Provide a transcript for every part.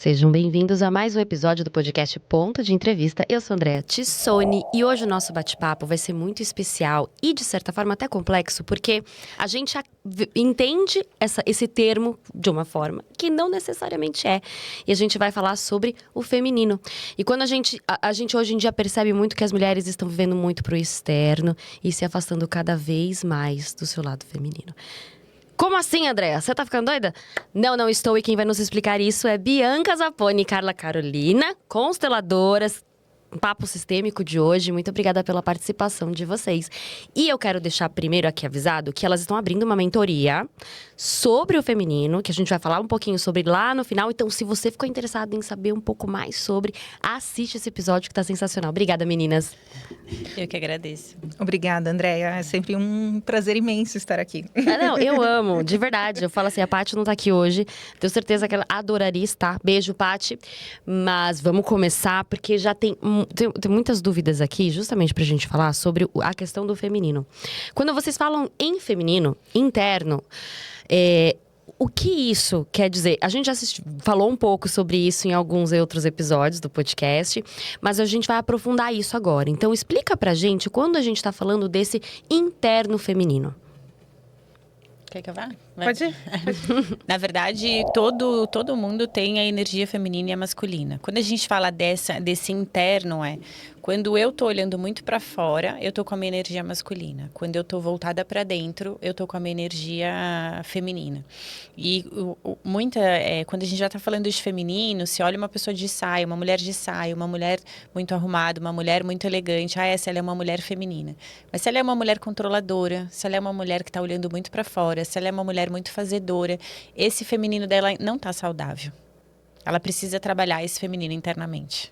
Sejam bem-vindos a mais um episódio do podcast Ponto de Entrevista. Eu sou Andréa Tissoni e hoje o nosso bate-papo vai ser muito especial e, de certa forma, até complexo, porque a gente entende esse termo de uma forma que não necessariamente é. E a gente vai falar sobre o feminino. E quando a gente hoje em dia percebe muito que as mulheres estão vivendo muito pro externo e se afastando cada vez mais do seu lado feminino. Como assim, Andréa? Você tá ficando doida? Não estou. E quem vai nos explicar isso é Bianca Zapponi e Carla Carolina, consteladoras. Papo sistêmico de hoje. Muito obrigada pela participação de vocês. E eu quero deixar primeiro aqui avisado que elas estão abrindo uma mentoria sobre o feminino, que a gente vai falar um pouquinho sobre lá no final. Então, se você ficou interessado em saber um pouco mais sobre, assiste esse episódio que tá sensacional. Obrigada, meninas. Eu que agradeço. Obrigada, Andréa. É sempre um prazer imenso estar aqui. Não, eu amo, de verdade. Eu falo assim, a Paty não tá aqui hoje. Tenho certeza que ela adoraria estar. Beijo, Paty. Mas vamos começar, porque já tem muitas dúvidas aqui, justamente pra gente falar sobre a questão do feminino. Quando vocês falam em feminino, interno, o que isso quer dizer? A gente já falou um pouco sobre isso em alguns outros episódios do podcast, mas a gente vai aprofundar isso agora. Então, explica pra gente quando a gente tá falando desse interno feminino. Quer que eu vá? Pode ir. Na verdade, todo mundo tem a energia feminina e a masculina. Quando a gente fala desse interno, quando eu tô olhando muito para fora, eu tô com a minha energia masculina. Quando eu tô voltada para dentro, eu tô com a minha energia feminina. E quando a gente já tá falando de feminino, se olha uma pessoa de saia, uma mulher de saia, uma mulher muito arrumada, uma mulher muito elegante, essa ela é uma mulher feminina. Mas se ela é uma mulher controladora, se ela é uma mulher que tá olhando muito para fora, se ela é uma mulher muito fazedora, esse feminino dela não tá saudável. Ela precisa trabalhar esse feminino internamente.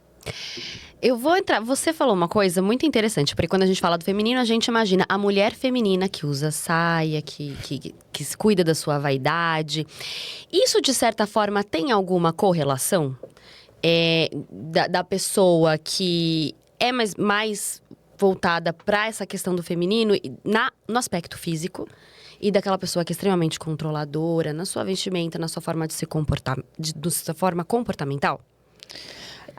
Eu vou entrar. Você falou uma coisa muito interessante, porque quando a gente fala do feminino, a gente imagina a mulher feminina que usa saia, que se cuida da sua vaidade. Isso, de certa forma, tem alguma correlação? Da pessoa que é mais voltada para essa questão do feminino no aspecto físico? E daquela pessoa que é extremamente controladora na sua vestimenta, na sua forma de se comportar, da sua forma comportamental?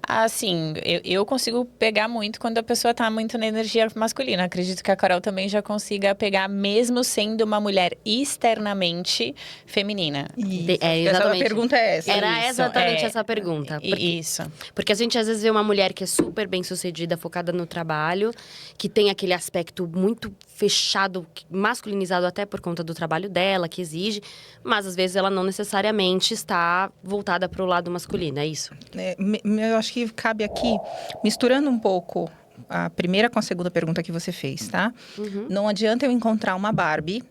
Assim, eu consigo pegar muito quando a pessoa tá muito na energia masculina. Acredito que a Carol também já consiga pegar, mesmo sendo uma mulher externamente feminina. Exatamente. Essa pergunta é essa. Era exatamente essa pergunta. Isso. Porque a gente às vezes vê uma mulher que é super bem sucedida, focada no trabalho, que tem aquele aspecto muito fechado, masculinizado até por conta do trabalho dela, que exige, mas às vezes ela não necessariamente está voltada para o lado masculino, é isso? Eu acho que cabe aqui, misturando um pouco a primeira com a segunda pergunta que você fez, tá? Uhum. Não adianta eu encontrar uma Barbie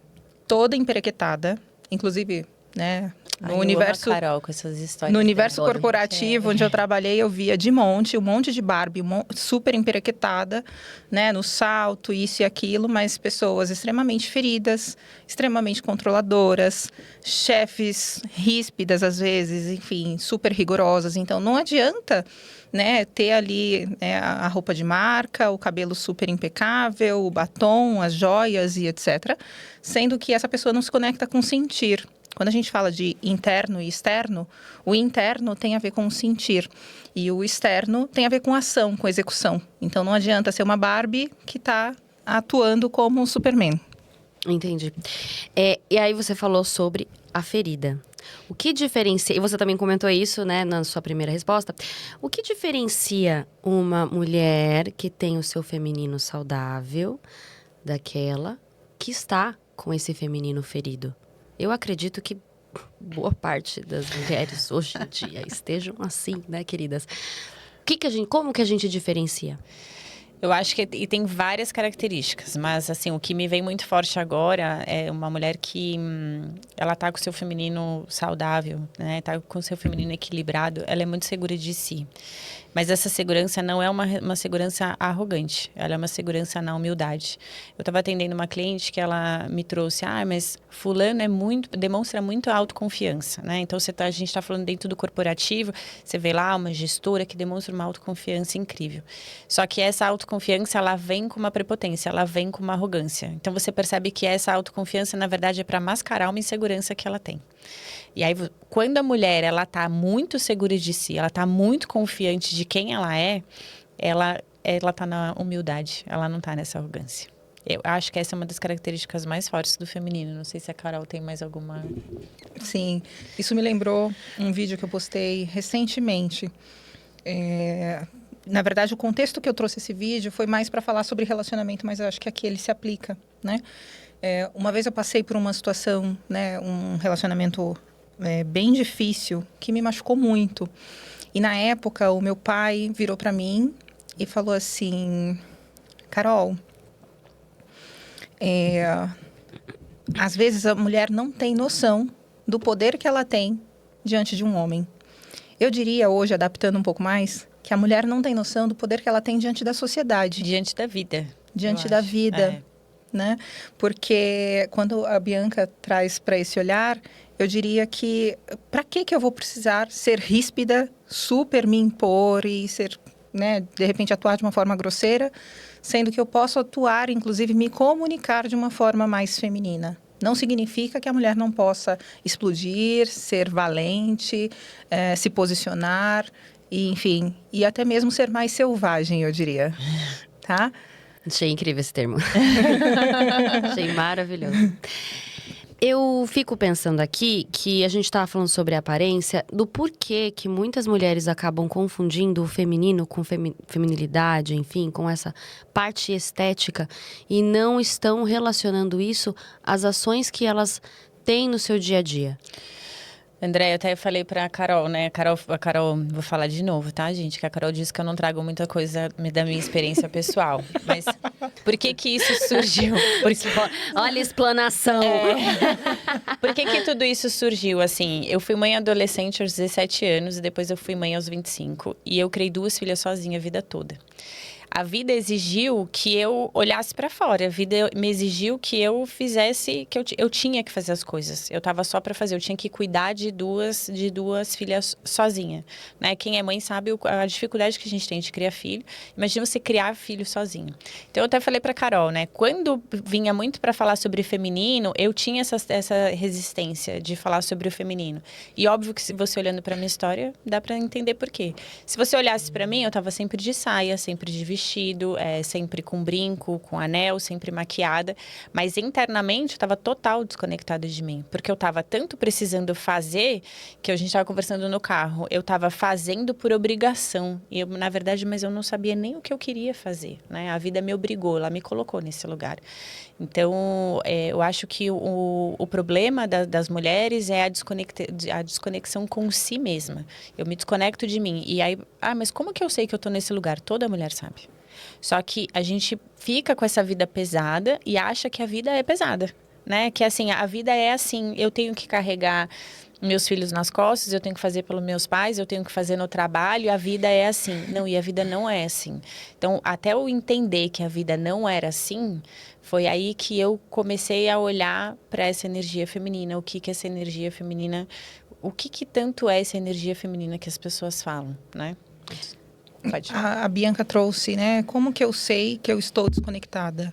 toda emperequetada, inclusive, né? No universo, eu amo a Carol com essas histórias. no universo corporativo, onde eu trabalhei, eu via um monte de Barbie, super emperequetada, né? No salto, isso e aquilo, mas pessoas extremamente feridas, extremamente controladoras, chefes ríspidas às vezes, enfim, super rigorosas. Então, não adianta, né, ter ali, né, a roupa de marca, o cabelo super impecável, o batom, as joias e etc., sendo que essa pessoa não se conecta com o sentir. Quando a gente fala de interno e externo, o interno tem a ver com o sentir e o externo tem a ver com ação, com execução. Então, não adianta ser uma Barbie que está atuando como um Superman. Entendi. E aí você falou sobre a ferida. O que diferencia, e você também comentou isso, né, na sua primeira resposta, o que diferencia uma mulher que tem o seu feminino saudável daquela que está com esse feminino ferido? Eu acredito que boa parte das mulheres hoje em dia estejam assim, né, queridas? Como que a gente diferencia? Eu acho que tem várias características, mas assim, o que me vem muito forte agora é uma mulher que ela tá com o seu feminino saudável, né? Tá com o seu feminino equilibrado, ela é muito segura de si. Mas essa segurança não é uma segurança arrogante, ela é uma segurança na humildade. Eu estava atendendo uma cliente que ela me trouxe, mas fulano demonstra muito autoconfiança, né? Então a gente está falando dentro do corporativo, você vê lá uma gestora que demonstra uma autoconfiança incrível. Só que essa autoconfiança, ela vem com uma prepotência, ela vem com uma arrogância. Então você percebe que essa autoconfiança, na verdade, é para mascarar uma insegurança que ela tem. E aí, quando a mulher, ela tá muito segura de si, ela tá muito confiante de quem ela tá na humildade, ela não tá nessa arrogância. Eu acho que essa é uma das características mais fortes do feminino. Não sei se a Carol tem mais alguma... Sim, isso me lembrou um vídeo que eu postei recentemente. Na verdade, o contexto que eu trouxe esse vídeo foi mais para falar sobre relacionamento, mas eu acho que aqui ele se aplica, né? Uma vez eu passei por uma situação, né, um relacionamento bem difícil, que me machucou muito. E na época, o meu pai virou para mim e falou assim: Carol, às vezes a mulher não tem noção do poder que ela tem diante de um homem. Eu diria hoje, adaptando um pouco mais, que a mulher não tem noção do poder que ela tem diante da sociedade. Diante da vida. Diante da vida, né? Porque quando a Bianca traz para esse olhar, eu diria que para que eu vou precisar ser ríspida, super me impor e ser, né, de repente atuar de uma forma grosseira, sendo que eu posso atuar, inclusive me comunicar de uma forma mais feminina. Não significa que a mulher não possa explodir, ser valente, se posicionar, e, enfim, e até mesmo ser mais selvagem, eu diria, tá? Achei incrível esse termo. Achei maravilhoso. Eu fico pensando aqui que a gente estava falando sobre a aparência, do porquê que muitas mulheres acabam confundindo o feminino com feminilidade, enfim, com essa parte estética, e não estão relacionando isso às ações que elas têm no seu dia a dia. André, eu até falei pra Carol, né? A Carol, vou falar de novo, tá, gente? Que a Carol disse que eu não trago muita coisa da minha experiência pessoal. Mas por que isso surgiu? Porque, olha a explanação! Por que tudo isso surgiu? Assim, eu fui mãe adolescente aos 17 anos e depois eu fui mãe aos 25. E eu criei 2 filhas sozinha a vida toda. A vida exigiu que eu olhasse para fora. A vida me exigiu que eu fizesse, que eu tinha que fazer as coisas. Eu tava só para fazer, eu tinha que cuidar de duas filhas sozinha, né? Quem é mãe sabe a dificuldade que a gente tem de criar filho. Imagina você criar filho sozinho. Então eu até falei para Carol, né? Quando vinha muito para falar sobre feminino, eu tinha essa resistência de falar sobre o feminino. E óbvio que se você olhando para minha história, dá para entender por quê. Se você olhasse para mim, eu tava sempre de saia, sempre de vestido, sempre com brinco, com anel, sempre maquiada. Mas internamente eu estava total desconectada de mim. Porque eu estava tanto precisando fazer, que a gente estava conversando no carro, eu estava fazendo por obrigação. E eu, na verdade, mas eu não sabia nem o que eu queria fazer, né? A vida me obrigou, ela me colocou nesse lugar. Então, eu acho que o problema das mulheres é a desconexão com si mesma. Eu me desconecto de mim. E aí, mas como que eu sei que eu tô nesse lugar? Toda mulher sabe. Só que a gente fica com essa vida pesada e acha que a vida é pesada, né? Que assim, a vida é assim, eu tenho que carregar meus filhos nas costas, eu tenho que fazer pelos meus pais, eu tenho que fazer no trabalho, a vida é assim. Não, e a vida não é assim. Então, até eu entender que a vida não era assim, foi aí que eu comecei a olhar para essa energia feminina, o que essa energia feminina, o que tanto é essa energia feminina que as pessoas falam, né? A Bianca trouxe, né? Como que eu sei que eu estou desconectada?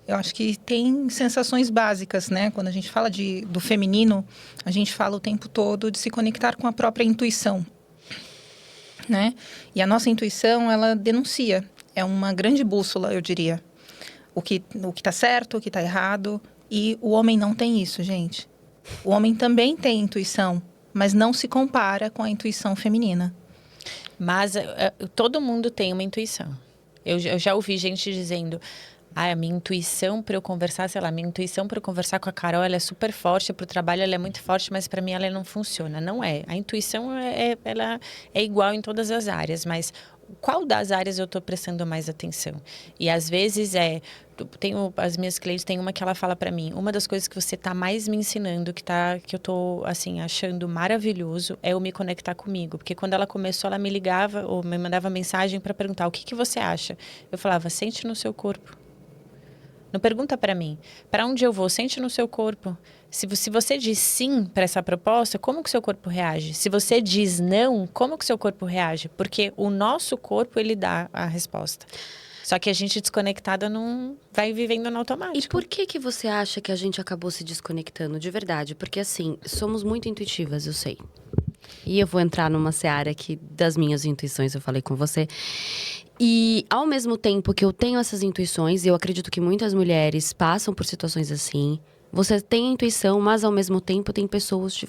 Eu acho que tem sensações básicas, né? Quando a gente fala do feminino, a gente fala o tempo todo de se conectar com a própria intuição, né? E a nossa intuição, ela denuncia. É uma grande bússola, eu diria. O que tá certo, o que tá errado. E o homem não tem isso, gente. O homem também tem intuição, mas não se compara com a intuição feminina. Mas todo mundo tem uma intuição. Eu já ouvi gente dizendo: a minha intuição para eu conversar, sei lá, minha intuição para eu conversar com a Carol, ela é super forte, para o trabalho ela é muito forte, mas para mim ela não funciona. Não é. A intuição, ela é igual em todas as áreas, mas qual das áreas eu estou prestando mais atenção? E às vezes as minhas clientes, tem uma que ela fala para mim, uma das coisas que você está mais me ensinando, que eu estou assim, achando maravilhoso, é eu me conectar comigo. Porque quando ela começou, ela me ligava ou me mandava mensagem para perguntar: o que você acha? Eu falava: sente no seu corpo. Não pergunta para mim, para onde eu vou? Sente no seu corpo. Se você diz sim para essa proposta, como que o seu corpo reage? Se você diz não, como que o seu corpo reage? Porque o nosso corpo, ele dá a resposta. Só que a gente desconectada não vai vivendo no automático. E por que você acha que a gente acabou se desconectando de verdade? Porque assim, somos muito intuitivas, eu sei. E eu vou entrar numa seara aqui das minhas intuições, eu falei com você. E ao mesmo tempo que eu tenho essas intuições, e eu acredito que muitas mulheres passam por situações assim, você tem intuição, mas ao mesmo tempo tem pessoas te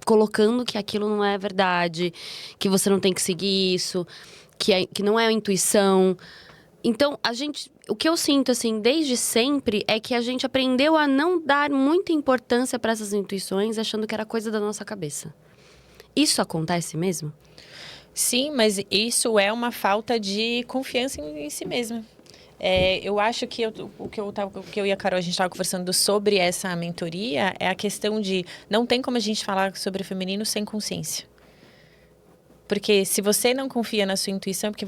colocando que aquilo não é verdade, que você não tem que seguir isso, que não é intuição. Então, o que eu sinto, assim, desde sempre, é que a gente aprendeu a não dar muita importância para essas intuições, achando que era coisa da nossa cabeça. Isso acontece mesmo? Sim, mas isso é uma falta de confiança em si mesma. Eu acho que o que eu e a Carol, a gente estava conversando sobre essa mentoria, é a questão de não tem como a gente falar sobre o feminino sem consciência. Porque se você não confia na sua intuição, porque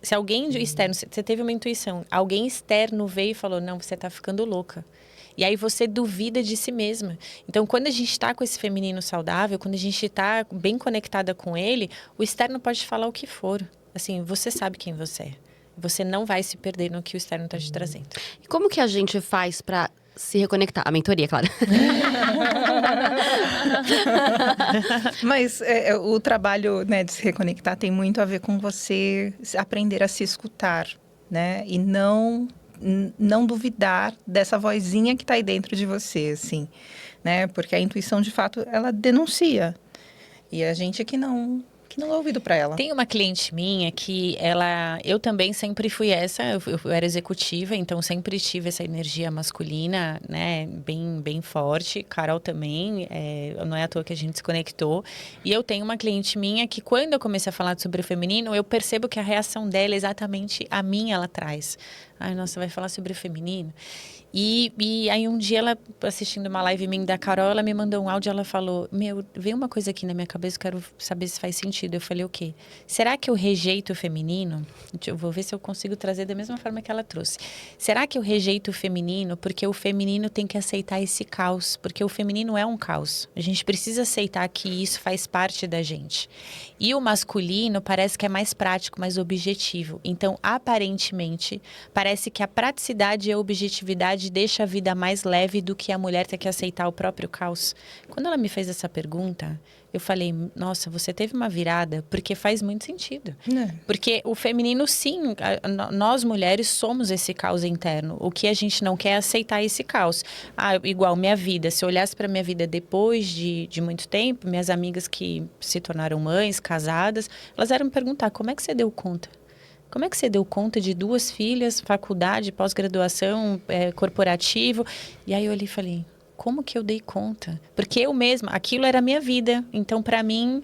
se alguém de externo, você teve uma intuição, alguém externo veio e falou, não, você está ficando louca. E aí você duvida de si mesma. Então, quando a gente está com esse feminino saudável, quando a gente está bem conectada com ele, o externo pode falar o que for. Assim, você sabe quem você é. Você não vai se perder no que o externo está te trazendo. E como que a gente faz para se reconectar? A mentoria, claro. Mas o trabalho, né, de se reconectar tem muito a ver com você aprender a se escutar, né? E não duvidar dessa vozinha que está aí dentro de você, assim, né? Porque a intuição, de fato, ela denuncia. E a gente que não dá ouvido para ela. Tem uma cliente minha que eu também sempre fui eu era executiva, então sempre tive essa energia masculina, né, bem forte. Carol também, não é à toa que a gente se conectou. E eu tenho uma cliente minha que quando eu comecei a falar sobre o feminino, eu percebo que a reação dela é exatamente a minha, ela traz. Ai, nossa, vai falar sobre o feminino? E aí um dia ela, assistindo uma live minha da Carol, ela me mandou um áudio, ela falou, veio uma coisa aqui na minha cabeça, eu quero saber se faz sentido. Eu falei, o quê? Será que eu rejeito o feminino? Eu vou ver se eu consigo trazer da mesma forma que ela trouxe. Será que eu rejeito o feminino porque o feminino tem que aceitar esse caos? Porque o feminino é um caos. A gente precisa aceitar que isso faz parte da gente. E o masculino parece que é mais prático, mais objetivo. Então, aparentemente, parece que a praticidade e a objetividade deixa a vida mais leve do que a mulher ter que aceitar o próprio caos. Quando ela me fez essa pergunta, eu falei, nossa, você teve uma virada, porque faz muito sentido. Porque o feminino, sim, nós mulheres somos esse caos interno. O que a gente não quer é aceitar esse caos. Igual minha vida, se eu olhasse para minha vida depois de muito tempo, minhas amigas que se tornaram mães, casadas, elas eram me perguntar, como é que você deu conta? Como é que você deu conta de 2 filhas, faculdade, pós-graduação, corporativo? E aí eu olhei e falei, como que eu dei conta? Porque eu mesma, aquilo era a minha vida. Então, para mim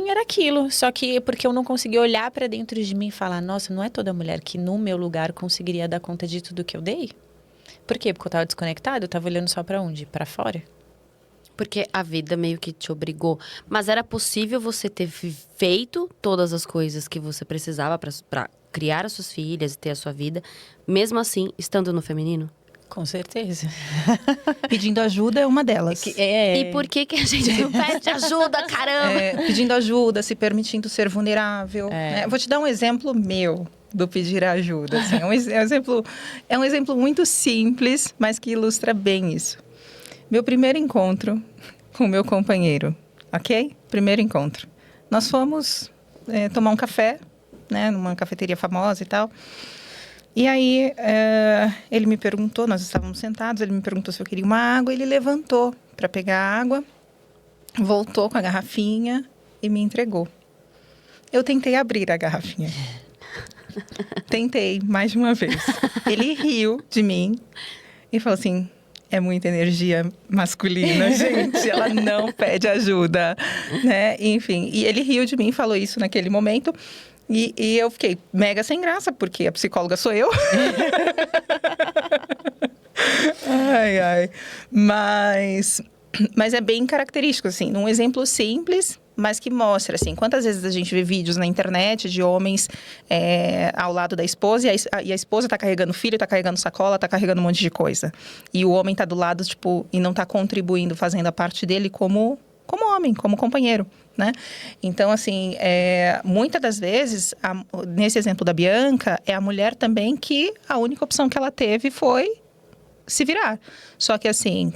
era aquilo. Só que porque eu não conseguia olhar para dentro de mim e falar, nossa, não é toda mulher que no meu lugar conseguiria dar conta de tudo que eu dei? Por quê? Porque eu estava desconectada? Eu estava olhando só para onde? Para fora? Porque a vida meio que te obrigou. Mas era possível você ter feito todas as coisas que você precisava para criar as suas filhas e ter a sua vida, mesmo assim, estando no feminino? Com certeza. Pedindo ajuda é uma delas. E por que a gente não pede ajuda, caramba? Pedindo ajuda, se permitindo ser vulnerável. Né? Vou te dar um exemplo meu do pedir ajuda. Assim. É um exemplo muito simples, mas que ilustra bem isso. Meu primeiro encontro com o meu companheiro, ok? Primeiro encontro. Nós fomos tomar um café, né? Numa cafeteria famosa e tal. E aí, ele me perguntou, nós estávamos sentados, ele me perguntou se eu queria uma água, ele levantou para pegar a água, voltou com a garrafinha e me entregou. Eu tentei abrir a garrafinha. Tentei, mais de uma vez. Ele riu de mim e falou assim, é muita energia masculina, gente, ela não pede ajuda, né? Enfim, e ele riu de mim e falou isso naquele momento. E eu fiquei mega sem graça, porque a psicóloga sou eu. Ai. Mas é bem característico, assim, um exemplo simples, mas que mostra, assim, quantas vezes a gente vê vídeos na internet de homens ao lado da esposa, e a esposa tá carregando filho, tá carregando sacola, tá carregando um monte de coisa. E o homem tá do lado, tipo, e não tá contribuindo, fazendo a parte dele como como homem, como companheiro, né? Então, assim, muitas das vezes, nesse exemplo da Bianca, é a mulher também que a única opção que ela teve foi se virar. Só que, assim,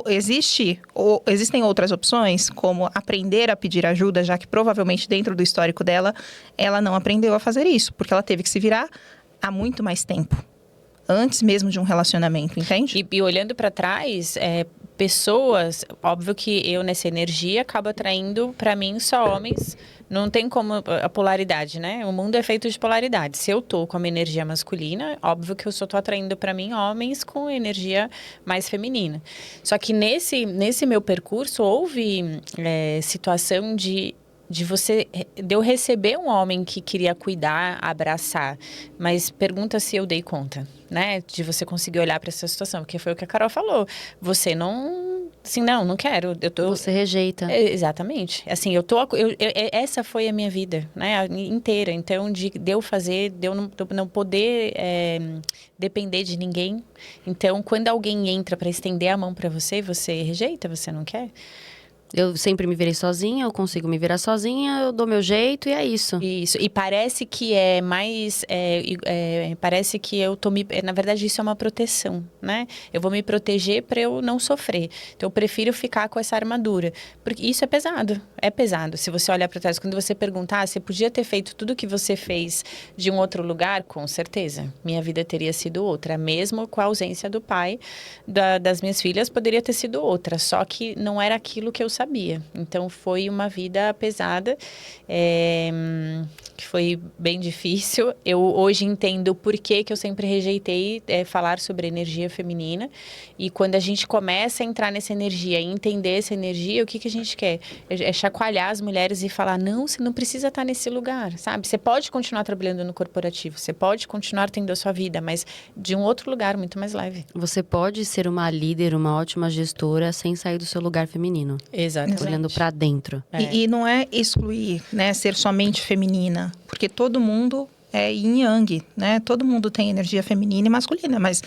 existem outras opções, como aprender a pedir ajuda, já que provavelmente dentro do histórico dela, ela não aprendeu a fazer isso, porque ela teve que se virar há muito mais tempo. Antes mesmo de um relacionamento, entende? E olhando para trás, pessoas, óbvio que eu nessa energia acabo atraindo para mim só homens. Não tem como a polaridade, né? O mundo é feito de polaridade. Se eu tô com a minha energia masculina, óbvio que eu só tô atraindo para mim homens com energia mais feminina. Só que nesse meu percurso houve situação de eu receber um homem que queria cuidar, abraçar, mas pergunta se eu dei conta, né? De você conseguir olhar para essa situação, porque foi o que a Carol falou. Você não, assim, não quero. Você rejeita. Exatamente. Assim, essa foi a minha vida, né? Inteira. Então, de eu fazer, de eu não poder depender de ninguém. Então, quando alguém entra para estender a mão para você, você rejeita, você não quer. Eu sempre me virei sozinha, eu consigo me virar sozinha, eu dou meu jeito e é isso. Isso. E parece que é mais... parece que eu tô na verdade, isso é uma proteção, né? Eu vou me proteger para eu não sofrer. Então, eu prefiro ficar com essa armadura. Porque isso é pesado. É pesado. Se você olhar para trás, quando você perguntar, você podia ter feito tudo o que você fez de um outro lugar? Com certeza. Minha vida teria sido outra. Mesmo com a ausência do pai das minhas filhas, poderia ter sido outra. Só que não era aquilo que eu sabia. Então, foi uma vida pesada, que foi bem difícil. Eu hoje entendo por que eu sempre rejeitei falar sobre energia feminina. E quando a gente começa a entrar nessa energia e entender essa energia, o que a gente quer? É chacoalhar as mulheres e falar, não, você não precisa estar nesse lugar, sabe? Você pode continuar trabalhando no corporativo, você pode continuar tendo a sua vida, mas de um outro lugar muito mais leve. Você pode ser uma líder, uma ótima gestora, sem sair do seu lugar feminino. Exatamente. Olhando pra dentro. E não é excluir, né? Ser somente feminina. Porque todo mundo é yin yang, né? Todo mundo tem energia feminina e masculina. Mas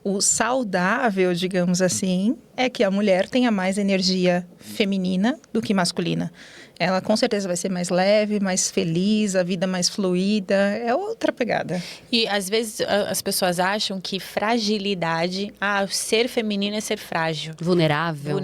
o saudável, digamos assim, é que a mulher tenha mais energia feminina do que masculina. Ela com certeza vai ser mais leve, mais feliz, a vida mais fluida. É outra pegada. E às vezes as pessoas acham que fragilidade, ser feminino é ser frágil. Vulnerável.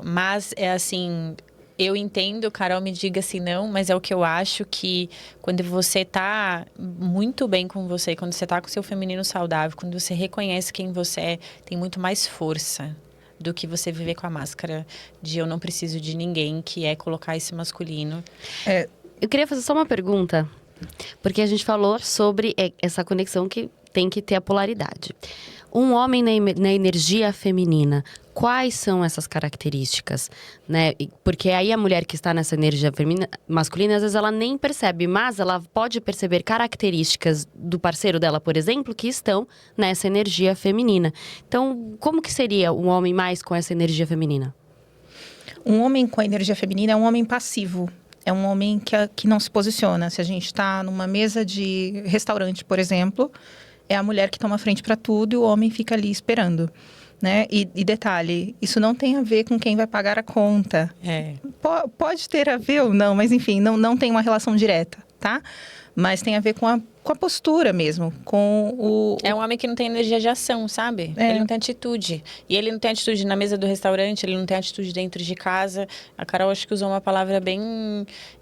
Mas é assim, eu entendo, Carol me diga se não, mas é o que eu acho que quando você tá muito bem com você, quando você tá com o seu feminino saudável, quando você reconhece quem você é, tem muito mais força do que você viver com a máscara de eu não preciso de ninguém, que é colocar esse masculino. Eu queria fazer só uma pergunta, porque a gente falou sobre essa conexão que tem que ter a polaridade. Um homem na energia feminina, quais são essas características, né? Porque aí a mulher que está nessa energia masculina, às vezes ela nem percebe, mas ela pode perceber características do parceiro dela, por exemplo, que estão nessa energia feminina. Então, como que seria um homem mais com essa energia feminina? Um homem com a energia feminina é um homem passivo. É um homem que não se posiciona. Se a gente está numa mesa de restaurante, por exemplo, é a mulher que toma frente para tudo e o homem fica ali esperando, né? E detalhe, isso não tem a ver com quem vai pagar a conta. Pode ter a ver ou não, mas enfim, não tem uma relação direta, tá? Mas tem a ver com a postura mesmo, com o... É um homem que não tem energia de ação, sabe? Ele não tem atitude. E ele não tem atitude na mesa do restaurante, ele não tem atitude dentro de casa. A Carol acho que usou uma palavra bem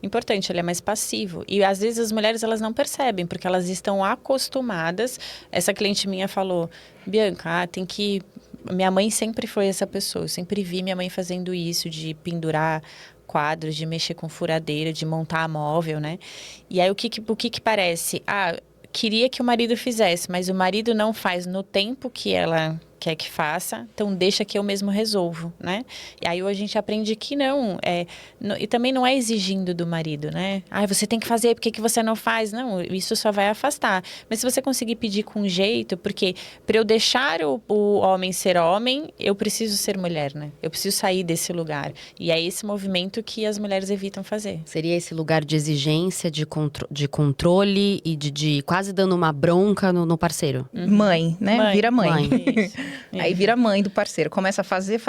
importante, ele é mais passivo. E às vezes as mulheres, elas não percebem, porque elas estão acostumadas. Essa cliente minha falou, Bianca, tem que... Minha mãe sempre foi essa pessoa, eu sempre vi minha mãe fazendo isso, de pendurar quadros, de mexer com furadeira, de montar móvel, né? E aí o que parece? Queria que o marido fizesse, mas o marido não faz no tempo que ela quer que faça, então deixa que eu mesmo resolvo, né? E aí a gente aprende que não, e também não é exigindo do marido, né? Você tem que fazer, por que você não faz? Não, isso só vai afastar. Mas se você conseguir pedir com jeito, porque para eu deixar o homem ser homem, eu preciso ser mulher, né? Eu preciso sair desse lugar. E é esse movimento que as mulheres evitam fazer. Seria esse lugar de exigência, de controle e de quase dando uma bronca no parceiro. Mãe, né? Vira mãe. Isso. Aí vira mãe do parceiro. Começa a fazer,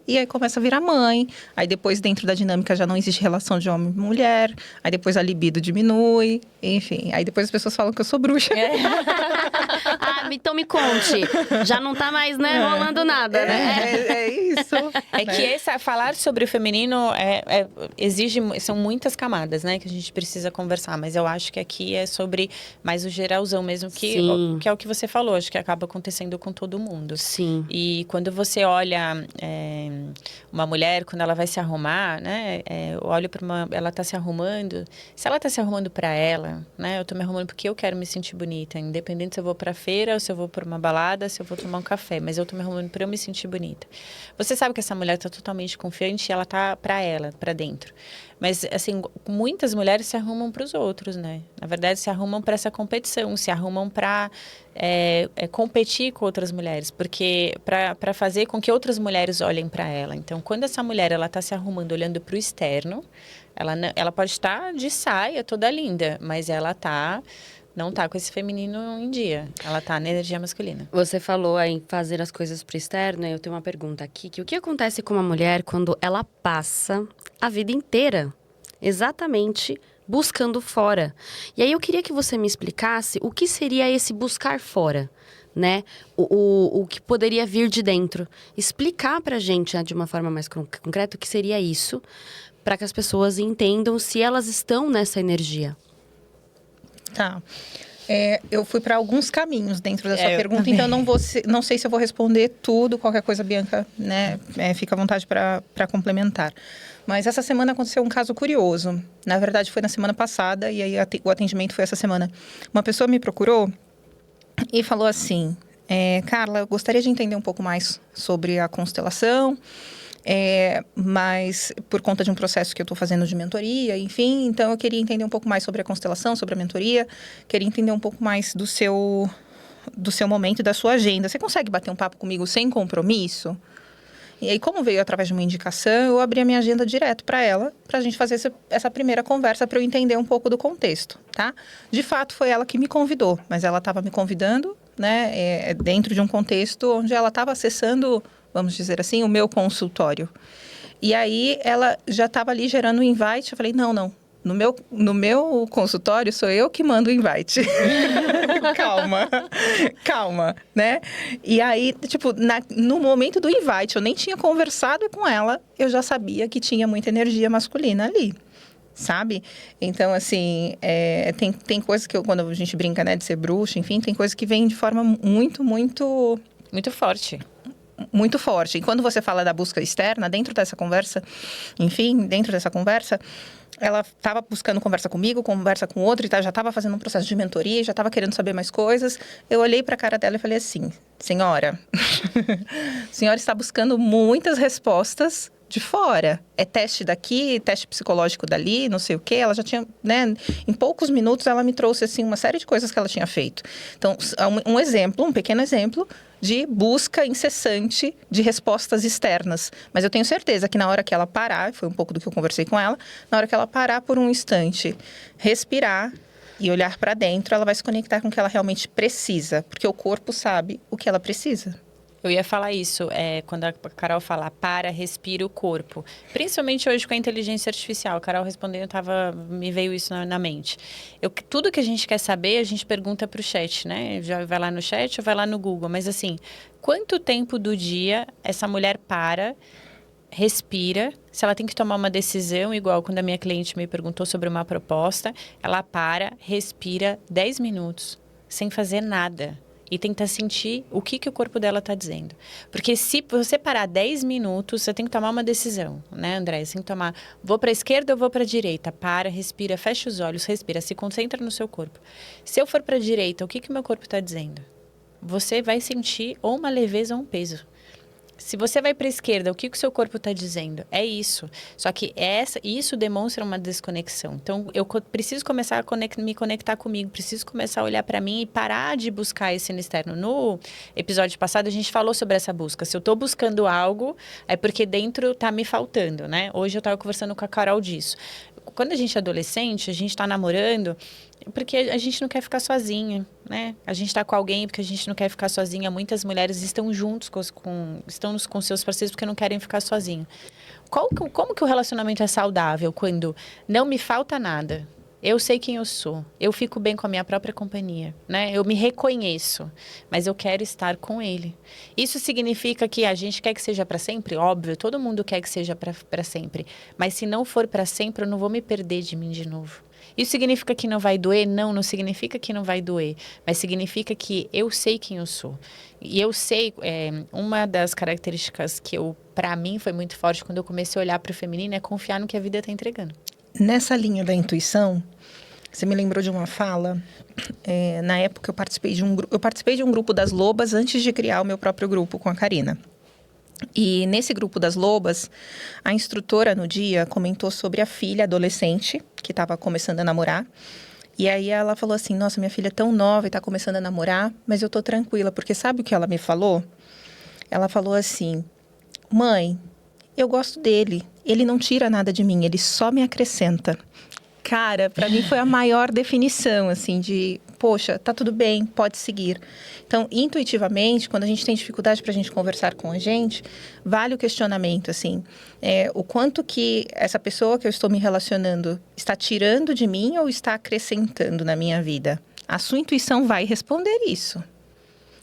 e aí começa a virar mãe. Aí depois, dentro da dinâmica, já não existe relação de homem e mulher. Aí depois a libido diminui. Enfim, aí depois as pessoas falam que eu sou bruxa. Então me conte. Já não tá mais, né, rolando nada, né? É isso. É que falar sobre o feminino são muitas camadas, né, que a gente precisa conversar. Mas eu acho que aqui é sobre mais o geralzão mesmo, que é o que você falou. Acho que acaba acontecendo com todo mundo. Sim. E quando você olha uma mulher, quando ela vai se arrumar, né, eu olho para ela tá se arrumando. Se ela tá se arrumando para ela, né, eu tô me arrumando porque eu quero me sentir bonita, independente se eu vou pra feira, ou se eu vou pra uma balada, se eu vou tomar um café, mas eu tô me arrumando para eu me sentir bonita. Você sabe que essa mulher tá totalmente confiante e ela tá para ela, para dentro. Mas, assim, muitas mulheres se arrumam para os outros, né? Na verdade, se arrumam para essa competição, se arrumam para competir com outras mulheres, porque para fazer com que outras mulheres olhem para ela. Então, quando essa mulher ela está se arrumando olhando para o externo, ela pode estar de saia, toda linda, mas ela não tá com esse feminino em dia. Ela tá na energia masculina. Você falou em fazer as coisas pro externo, e eu tenho uma pergunta aqui, que o que acontece com uma mulher quando ela passa a vida inteira exatamente buscando fora? E aí eu queria que você me explicasse o que seria esse buscar fora, né? O que poderia vir de dentro. Explicar pra gente, de uma forma mais concreta, o que seria isso, para que as pessoas entendam se elas estão nessa energia. Tá. Eu fui para alguns caminhos dentro dessa pergunta, também. então não sei se eu vou responder tudo. Qualquer coisa, Bianca, né, fica à vontade para complementar. Mas essa semana aconteceu um caso curioso. Na verdade, foi na semana passada, e aí o atendimento foi essa semana. Uma pessoa me procurou e falou assim: Carla, eu gostaria de entender um pouco mais sobre a constelação. Mas por conta de um processo que eu estou fazendo de mentoria, enfim, então eu queria entender um pouco mais sobre a constelação, sobre a mentoria, queria entender um pouco mais do seu momento e da sua agenda. Você consegue bater um papo comigo sem compromisso? E aí, como veio através de uma indicação, eu abri a minha agenda direto para ela, para a gente fazer essa primeira conversa, para eu entender um pouco do contexto, tá? De fato, foi ela que me convidou, mas ela estava me convidando, né, dentro de um contexto onde ela estava acessando, vamos dizer assim, o meu consultório. E aí, ela já estava ali gerando um invite. Eu falei, não. No meu consultório, sou eu que mando o invite. Calma, né? E aí, tipo, no momento do invite, eu nem tinha conversado com ela, eu já sabia que tinha muita energia masculina ali. Sabe? Então, assim, tem coisas que quando a gente brinca, né, de ser bruxa, enfim, tem coisas que vêm de forma muito, muito... Muito forte. Muito forte. E quando você fala da busca externa, dentro dessa conversa, ela estava buscando conversa comigo, conversa com outro, e já estava fazendo um processo de mentoria, já estava querendo saber mais coisas. Eu olhei para a cara dela e falei assim: senhora, a senhora está buscando muitas respostas de fora. É teste daqui, teste psicológico dali, não sei o quê. Ela já tinha, né? Em poucos minutos, ela me trouxe, assim, uma série de coisas que ela tinha feito. Então, um pequeno exemplo de busca incessante de respostas externas. Mas eu tenho certeza que na hora que ela parar, foi um pouco do que eu conversei com ela, na hora que ela parar por um instante, respirar e olhar para dentro, ela vai se conectar com o que ela realmente precisa. Porque o corpo sabe o que ela precisa. Eu ia falar isso, quando a Carol fala, respira o corpo. Principalmente hoje com a inteligência artificial. A Carol respondendo, me veio isso na mente. Tudo que a gente quer saber, a gente pergunta para o chat, né? Já vai lá no chat ou vai lá no Google. Mas assim, quanto tempo do dia essa mulher respira? Se ela tem que tomar uma decisão, igual quando a minha cliente me perguntou sobre uma proposta, ela respira 10 minutos, sem fazer nada. E tentar sentir o que o corpo dela está dizendo. Porque se você parar 10 minutos, você tem que tomar uma decisão, né, André? Você tem que tomar, vou para a esquerda ou vou para a direita? Respira, fecha os olhos, respira, se concentra no seu corpo. Se eu for para a direita, o que o meu corpo está dizendo? Você vai sentir ou uma leveza ou um peso. Se você vai para a esquerda, o que o seu corpo está dizendo? É isso. Só que isso demonstra uma desconexão. Então, eu preciso começar a me conectar comigo, preciso começar a olhar para mim e parar de buscar esse no externo. No episódio passado, a gente falou sobre essa busca. Se eu estou buscando algo, é porque dentro está me faltando, né? Hoje eu estava conversando com a Carol disso. quando a gente é adolescente, a gente tá namorando, porque a gente não quer ficar sozinha, né? A gente tá com alguém porque a gente não quer ficar sozinha. Muitas mulheres estão juntos estão com seus parceiros porque não querem ficar sozinhos. Como que o relacionamento é saudável quando não me falta nada? Eu sei quem eu sou. Eu fico bem com a minha própria companhia, né? Eu me reconheço, mas eu quero estar com ele. Isso significa que a gente quer que seja para sempre? Óbvio, todo mundo quer que seja para sempre. Mas se não for para sempre, eu não vou me perder de mim de novo. Isso significa que não vai doer? Não, não significa que não vai doer. Mas significa que eu sei quem eu sou. E eu sei, uma das características que para mim foi muito forte quando eu comecei a olhar para o feminino é confiar no que a vida está entregando. Nessa linha da intuição, você me lembrou de uma fala. Na época eu participei de um grupo das lobas antes de criar o meu próprio grupo com a Karina. E nesse grupo das lobas, a instrutora no dia comentou sobre a filha adolescente que estava começando a namorar. E aí ela falou assim, nossa, minha filha é tão nova e está começando a namorar, mas eu tô tranquila, porque sabe o que ela me falou? Ela falou assim, mãe, eu gosto dele, ele não tira nada de mim, ele só me acrescenta. Cara, para mim foi a maior definição, assim, de, poxa, tá tudo bem, pode seguir. Então, intuitivamente, quando a gente tem dificuldade para a gente conversar com a gente, vale o questionamento, assim, o quanto que essa pessoa que eu estou me relacionando está tirando de mim ou está acrescentando na minha vida? A sua intuição vai responder isso.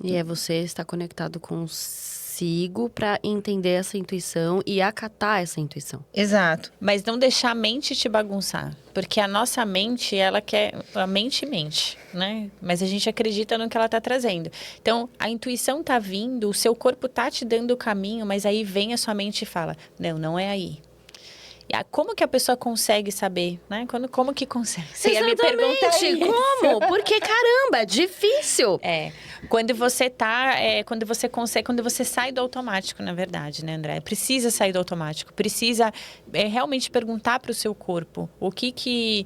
E você estar conectado consigo para entender essa intuição e acatar essa intuição. Exato. Mas não deixar a mente te bagunçar. Porque a nossa mente, ela quer... A mente mente, né? Mas a gente acredita no que ela tá trazendo. Então, a intuição tá vindo, o seu corpo tá te dando o caminho, mas aí vem a sua mente e fala, não, não é aí. E como que a pessoa consegue saber, né? Como que consegue? Você ia me perguntar isso. Como? Porque, caramba, é difícil. Quando você quando você consegue, quando você sai do automático, na verdade, né, André? Precisa sair do automático, precisa realmente perguntar para o seu corpo o que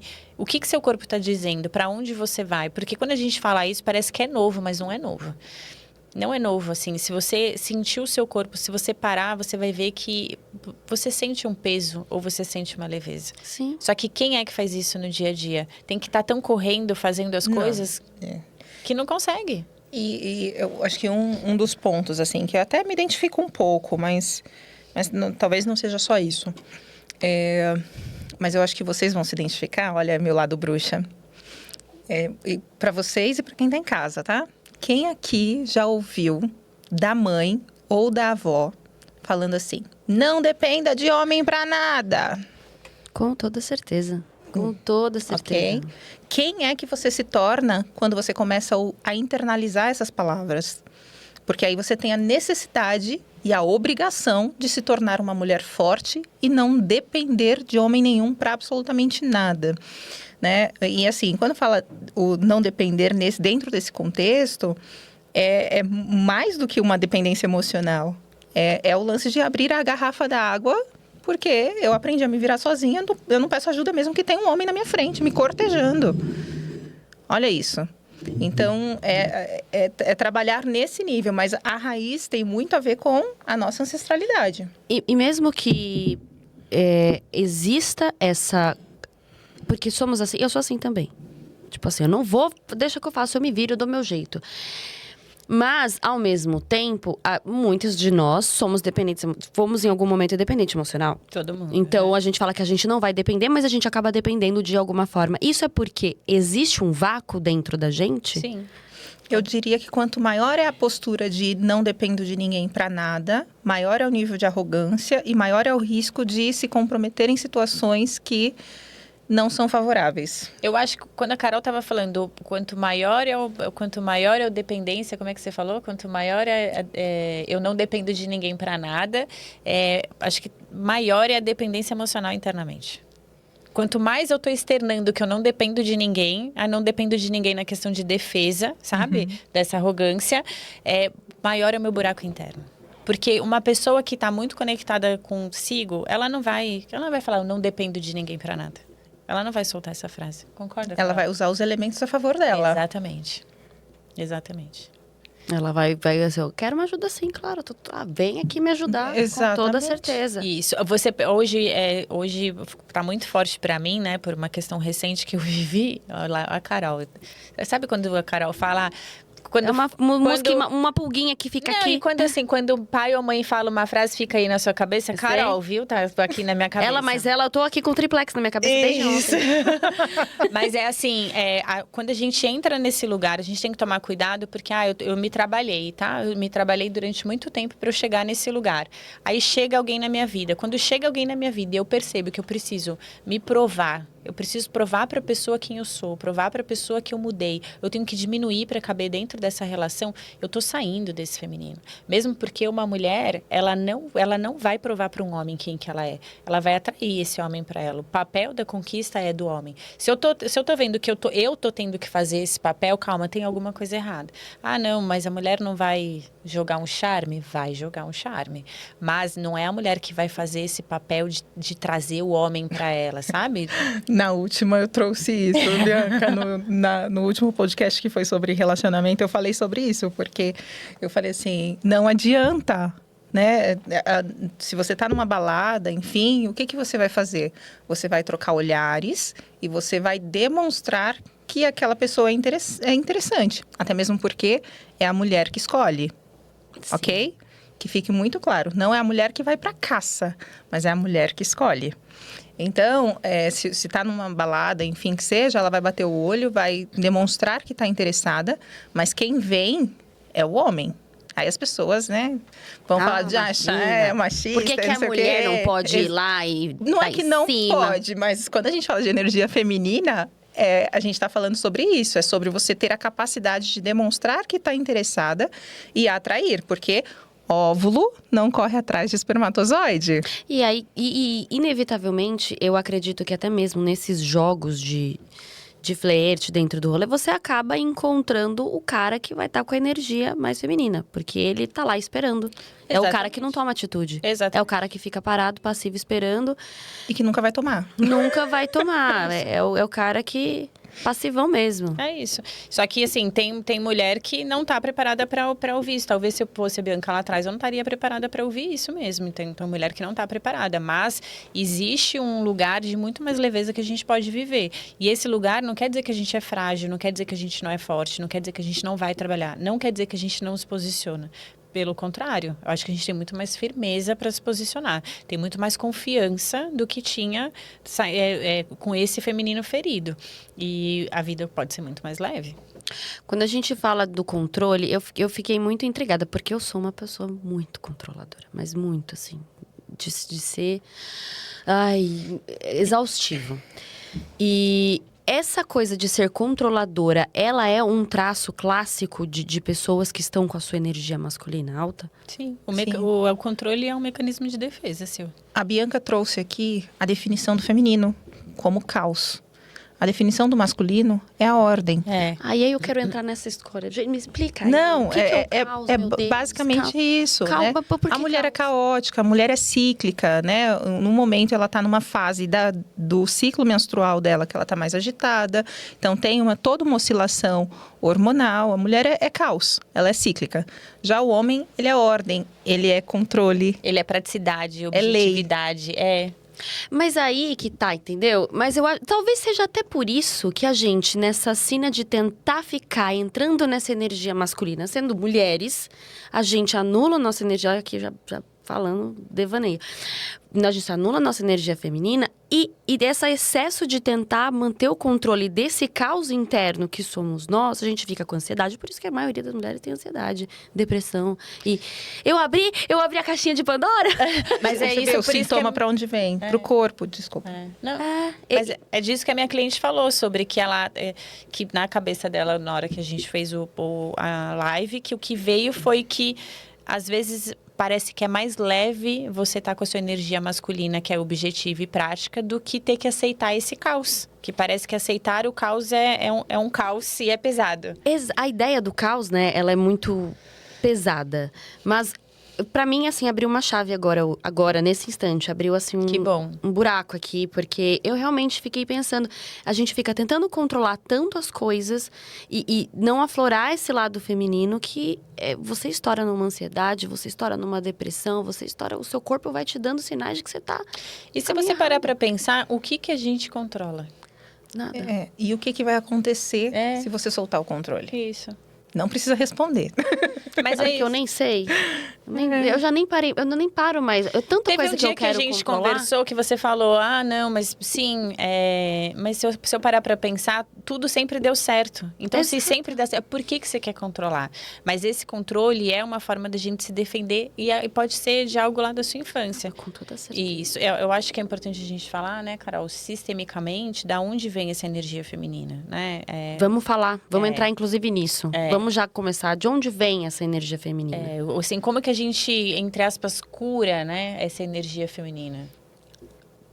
seu corpo está dizendo, para onde você vai. Porque quando a gente fala isso, parece que é novo, mas não é novo. Não é novo, assim. Se você sentir o seu corpo, se você parar, você vai ver que você sente um peso ou você sente uma leveza. Sim. Só que quem é que faz isso no dia a dia? Tem que estar tão correndo, fazendo as coisas que não consegue. E eu acho que um dos pontos, assim, que eu até me identifico um pouco, mas não, talvez não seja só isso. Mas eu acho que vocês vão se identificar, olha, meu lado bruxa. Para vocês e para quem tá em casa, tá? Quem aqui já ouviu da mãe ou da avó falando assim, não dependa de homem para nada? Com toda certeza. Com toda certeza. Ok. Quem é que você se torna quando você começa a internalizar essas palavras? Porque aí você tem a necessidade e a obrigação de se tornar uma mulher forte e não depender de homem nenhum para absolutamente nada, né? E assim, quando fala o não depender dentro desse contexto, é mais do que uma dependência emocional. É o lance de abrir a garrafa da água, porque eu aprendi a me virar sozinha, eu não peço ajuda mesmo que tenha um homem na minha frente, me cortejando. Olha isso. Então, é trabalhar nesse nível, mas a raiz tem muito a ver com a nossa ancestralidade. E mesmo que exista essa... Porque somos assim, eu sou assim também. Tipo assim, eu não vou, deixa que eu faço, eu me viro, eu dou meu jeito. Mas, ao mesmo tempo, muitos de nós somos dependentes, fomos em algum momento dependente emocional. Todo mundo. Então, a gente fala que a gente não vai depender, mas a gente acaba dependendo de alguma forma. Isso é porque existe um vácuo dentro da gente? Sim. Eu diria que quanto maior é a postura de não dependo de ninguém para nada, maior é o nível de arrogância e maior é o risco de se comprometer em situações que não são favoráveis. Eu acho que quando a Carol estava falando, quanto maior é a dependência, como é que você falou? Quanto maior eu não dependo de ninguém para nada, acho que maior é a dependência emocional internamente. Quanto mais eu estou externando que eu não dependo de ninguém, não dependo de ninguém na questão de defesa, sabe? Uhum. Dessa arrogância, maior é o meu buraco interno. Porque uma pessoa que está muito conectada consigo, ela não vai falar, eu não dependo de ninguém para nada. Ela não vai soltar essa frase, concorda? Ela vai usar os elementos a favor dela. Exatamente. Exatamente. Ela vai assim, eu quero uma ajuda sim, claro. Vem aqui me ajudar, com toda certeza. Isso. Hoje tá muito forte pra mim, né? Por uma questão recente que eu vivi. Olha lá, a Carol. Sabe quando a Carol fala... É uma pulguinha que fica não, aqui. E quando o pai ou mãe fala uma frase, fica aí na sua cabeça. Carol, viu? Tá aqui na minha cabeça. Eu tô aqui com triplex na minha cabeça desde ontem. Mas é assim, quando a gente entra nesse lugar, a gente tem que tomar cuidado, porque eu me trabalhei, tá? Eu me trabalhei durante muito tempo para eu chegar nesse lugar. Aí chega alguém na minha vida. Quando chega alguém na minha vida e eu percebo que eu preciso me provar, eu preciso provar para a pessoa quem eu sou, provar para a pessoa que eu mudei. Eu tenho que diminuir para caber dentro dessa relação. Eu tô saindo desse feminino. Mesmo porque uma mulher, ela não vai provar para um homem quem que ela é. Ela vai atrair esse homem para ela. O papel da conquista é do homem. Se eu tô vendo que eu tô tendo que fazer esse papel, calma, tem alguma coisa errada. Ah, não, mas a mulher não vai jogar um charme? Vai jogar um charme. Mas não é a mulher que vai fazer esse papel de trazer o homem para ela, sabe? Na última eu trouxe isso, Bianca, no último podcast que foi sobre relacionamento, eu falei sobre isso, porque eu falei assim, não adianta, né? Se você tá numa balada, enfim, o que você vai fazer? Você vai trocar olhares e você vai demonstrar que aquela pessoa é interessante, até mesmo porque é a mulher que escolhe, Sim. ok? Que fique muito claro, não é a mulher que vai pra caça, mas é a mulher que escolhe. Então, se tá numa balada, enfim, que seja, ela vai bater o olho, vai demonstrar que tá interessada, mas quem vem é o homem. Aí as pessoas, né, vão falar de achar machista, por que a mulher não pode ir lá e não é que não pode, mas quando a gente fala de energia feminina, a gente está falando sobre isso, é sobre você ter a capacidade de demonstrar que está interessada e atrair, porque óvulo não corre atrás de espermatozoide. E aí, inevitavelmente, eu acredito que até mesmo nesses jogos de flerte dentro do rolê, você acaba encontrando o cara que vai estar com a energia mais feminina. Porque ele tá lá esperando. Exatamente. É o cara que não toma atitude. Exatamente. É o cara que fica parado, passivo, esperando. E que nunca vai tomar. Nunca vai tomar. é o cara que... Passivão mesmo. É isso. Só que, assim, tem mulher que não tá preparada para ouvir isso. Talvez se eu fosse a Bianca lá atrás, eu não estaria preparada para ouvir isso mesmo. Então, mulher que não tá preparada. Mas existe um lugar de muito mais leveza que a gente pode viver. E esse lugar não quer dizer que a gente é frágil, não quer dizer que a gente não é forte, não quer dizer que a gente não vai trabalhar, não quer dizer que a gente não se posiciona. Pelo contrário, eu acho que a gente tem muito mais firmeza para se posicionar. Tem muito mais confiança do que tinha com esse feminino ferido. E a vida pode ser muito mais leve. Quando a gente fala do controle, eu fiquei muito intrigada, porque eu sou uma pessoa muito controladora. Mas muito, assim, de ser exaustivo. E... essa coisa de ser controladora, ela é um traço clássico de pessoas que estão com a sua energia masculina alta? Sim. O controle é um mecanismo de defesa, seu. A Bianca trouxe aqui a definição do feminino como caos. A definição do masculino é a ordem. Aí eu quero entrar nessa história. Me explica aí. Não, o que é o caos, meu Deus? Basicamente isso. Calma, né? por que a mulher é caos? caótica, a mulher é cíclica, né? No momento ela está numa fase do ciclo menstrual dela que ela está mais agitada. Então tem toda uma oscilação hormonal. A mulher é caos, ela é cíclica. Já o homem, ele é ordem, ele é controle. Ele é praticidade, lei. objetividade, Mas aí que tá, entendeu? Mas talvez seja até por isso que a gente, nessa sina de tentar ficar entrando nessa energia masculina, sendo mulheres, a gente anula a nossa energia, aqui já falando devaneio. A gente anula a nossa energia feminina e desse excesso de tentar manter o controle desse caos interno que somos nós, a gente fica com ansiedade. Por isso que a maioria das mulheres tem ansiedade, depressão. E eu abri a caixinha de Pandora. Mas é Você isso, vê o por isso sintoma para onde vem? Pro corpo, desculpa. Não, mas é disso que a minha cliente falou, sobre que ela, que na cabeça dela, na hora que a gente fez a live, que o que veio foi que, às vezes, parece que é mais leve você estar com a sua energia masculina, que é objetiva e prática, do que ter que aceitar esse caos. Que parece que aceitar o caos é um caos e é pesado. A ideia do caos, né, ela é muito pesada. Mas Pra mim, assim, abriu uma chave agora, nesse instante. Abriu, assim, Que bom. um buraco aqui. Porque eu realmente fiquei pensando... A gente fica tentando controlar tanto as coisas e não aflorar esse lado feminino que você estoura numa ansiedade, você estoura numa depressão, você estoura... O seu corpo vai te dando sinais de que você tá... E se você parar pra pensar, o que a gente controla? Nada. E o que vai acontecer É. se você soltar o controle? Isso. Não precisa responder. Mas Sabe é que eu isso. nem sei. Eu já nem parei, eu nem paro mais. Tanta Teve coisa um que eu dia que a quero gente controlar. conversou que você falou, não, mas sim, mas se eu parar pra pensar, tudo sempre deu certo. Então, se Exato. sempre dá certo, por que você quer controlar? Mas esse controle é uma forma da gente se defender e pode ser de algo lá da sua infância. Com toda certeza. Isso, eu acho que é importante a gente falar, né, Carol, sistemicamente, da onde vem essa energia feminina, né? Vamos falar, vamos entrar inclusive nisso. Vamos já começar. De onde vem essa energia feminina? Assim, como que a gente, entre aspas, cura, né, essa energia feminina?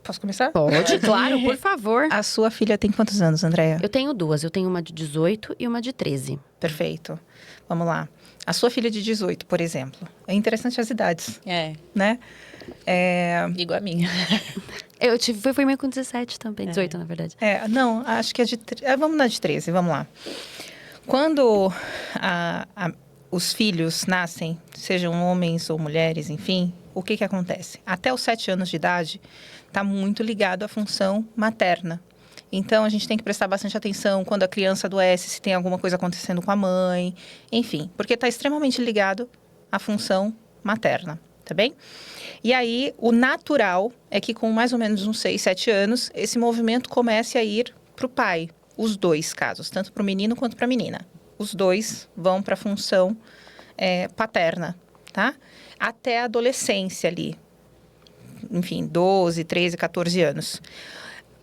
Posso começar? Pode, claro, por favor. A sua filha tem quantos anos, Andréia? Eu tenho duas. Eu tenho uma de 18 e uma de 13. Perfeito. Vamos lá. A sua filha de 18, por exemplo. É interessante as idades, É, né? igual a minha. Eu fui meio com 17 também. 18, na verdade. Não, acho que é de... vamos na de 13, vamos lá. Quando os filhos nascem, sejam homens ou mulheres, enfim, o que acontece? Até os 7 anos de idade, está muito ligado à função materna. Então, a gente tem que prestar bastante atenção quando a criança adoece, se tem alguma coisa acontecendo com a mãe, enfim, porque está extremamente ligado à função materna, tá bem? E aí, o natural é que com mais ou menos uns 6, 7 anos, esse movimento comece a ir para o pai. Os dois casos, tanto para o menino quanto para a menina. Os dois vão para a função paterna, tá? Até a adolescência ali. Enfim, 12, 13, 14 anos.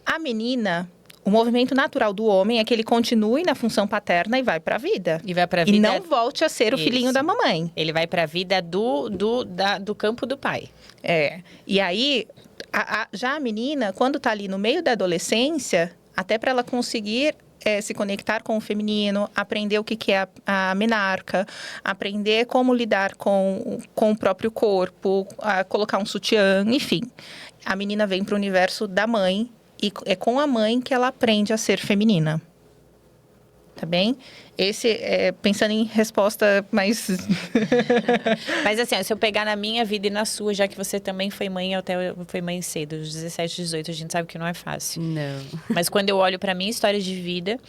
A menina, o movimento natural do homem é que ele continue na função paterna e vai para a vida. E vai pra E vida. não volte a ser o filhinho Isso. da mamãe. Ele vai pra vida do campo do pai. E aí, já a menina, quando está ali no meio da adolescência, até para ela conseguir se conectar com o feminino, aprender o que é a menarca, aprender como lidar com o próprio corpo, colocar um sutiã, enfim. A menina vem para o universo da mãe e é com a mãe que ela aprende a ser feminina. Tá bem? Esse pensando em resposta mais... Mas assim, se eu pegar na minha vida e na sua, já que você também foi mãe, foi mãe cedo, dos 17, 18, a gente sabe que não é fácil. Não. Mas quando eu olho pra minha história de vida,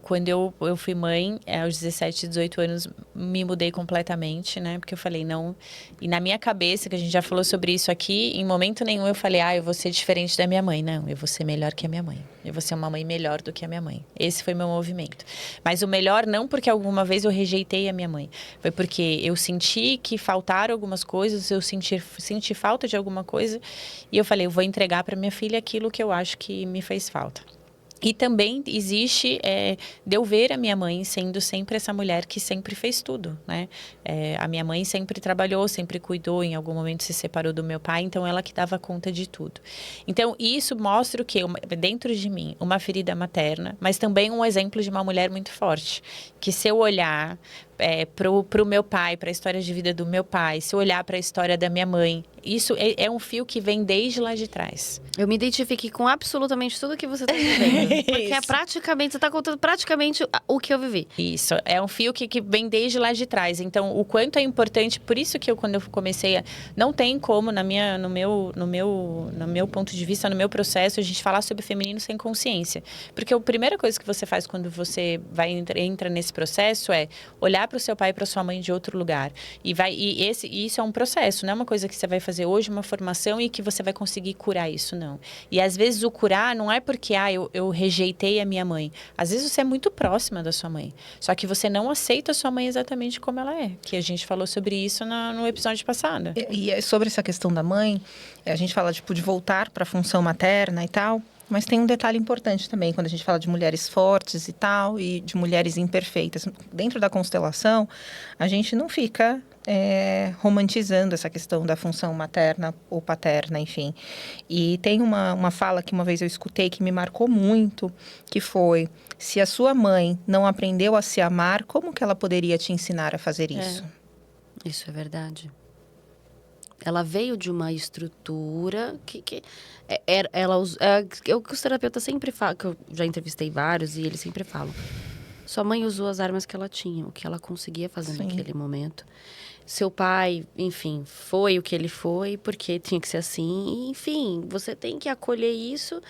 quando eu fui mãe, aos 17, 18 anos, me mudei completamente, né? Porque eu falei, não... E na minha cabeça, que a gente já falou sobre isso aqui, em momento nenhum eu falei, eu vou ser diferente da minha mãe. Não, eu vou ser melhor que a minha mãe. Eu vou ser uma mãe melhor do que a minha mãe. Esse foi meu movimento. Mas o melhor não porque alguma vez eu rejeitei a minha mãe. Foi porque eu senti que faltaram algumas coisas, eu senti falta de alguma coisa. E eu falei, eu vou entregar para minha filha aquilo que eu acho que me fez falta. E também existe de eu ver a minha mãe sendo sempre essa mulher que sempre fez tudo, né? A minha mãe sempre trabalhou, sempre cuidou, em algum momento se separou do meu pai, então ela que dava conta de tudo. Então, isso mostra o quê? Dentro de mim, uma ferida materna, mas também um exemplo de uma mulher muito forte. Que se eu olhar pro meu pai, para a história de vida do meu pai, se eu olhar para a história da minha mãe, isso é um fio que vem desde lá de trás. Eu me identifiquei com absolutamente tudo que você está vivendo. Porque você está contando praticamente o que eu vivi. Isso, é um fio que vem desde lá de trás. Então, o quanto é importante, por isso que quando eu comecei não tem como, no meu ponto de vista, no meu processo, a gente falar sobre feminino sem consciência. Porque a primeira coisa que você faz quando você entra nesse processo é olhar para o seu pai e para sua mãe de outro lugar. E isso é um processo, não é uma coisa que você vai fazer hoje, uma formação, e que você vai conseguir curar isso, não. E às vezes o curar não é porque eu rejeitei a minha mãe. Às vezes você é muito próxima da sua mãe. Só que você não aceita a sua mãe exatamente como ela é. Que a gente falou sobre isso no episódio passado. E sobre essa questão da mãe, a gente fala de voltar para a função materna e tal. Mas tem um detalhe importante também, quando a gente fala de mulheres fortes e tal, e de mulheres imperfeitas. Dentro da constelação, a gente não fica romantizando essa questão da função materna ou paterna, enfim. E tem uma fala que uma vez eu escutei que me marcou muito, que foi: se a sua mãe não aprendeu a se amar, como que ela poderia te ensinar a fazer isso? Isso é verdade. Ela veio de uma estrutura que os terapeutas sempre falam, que eu já entrevistei vários e eles sempre falam. Sua mãe usou as armas que ela tinha, o que ela conseguia fazer naquele momento. Seu pai, enfim, foi o que ele foi, porque tinha que ser assim. E, enfim, você tem que acolher isso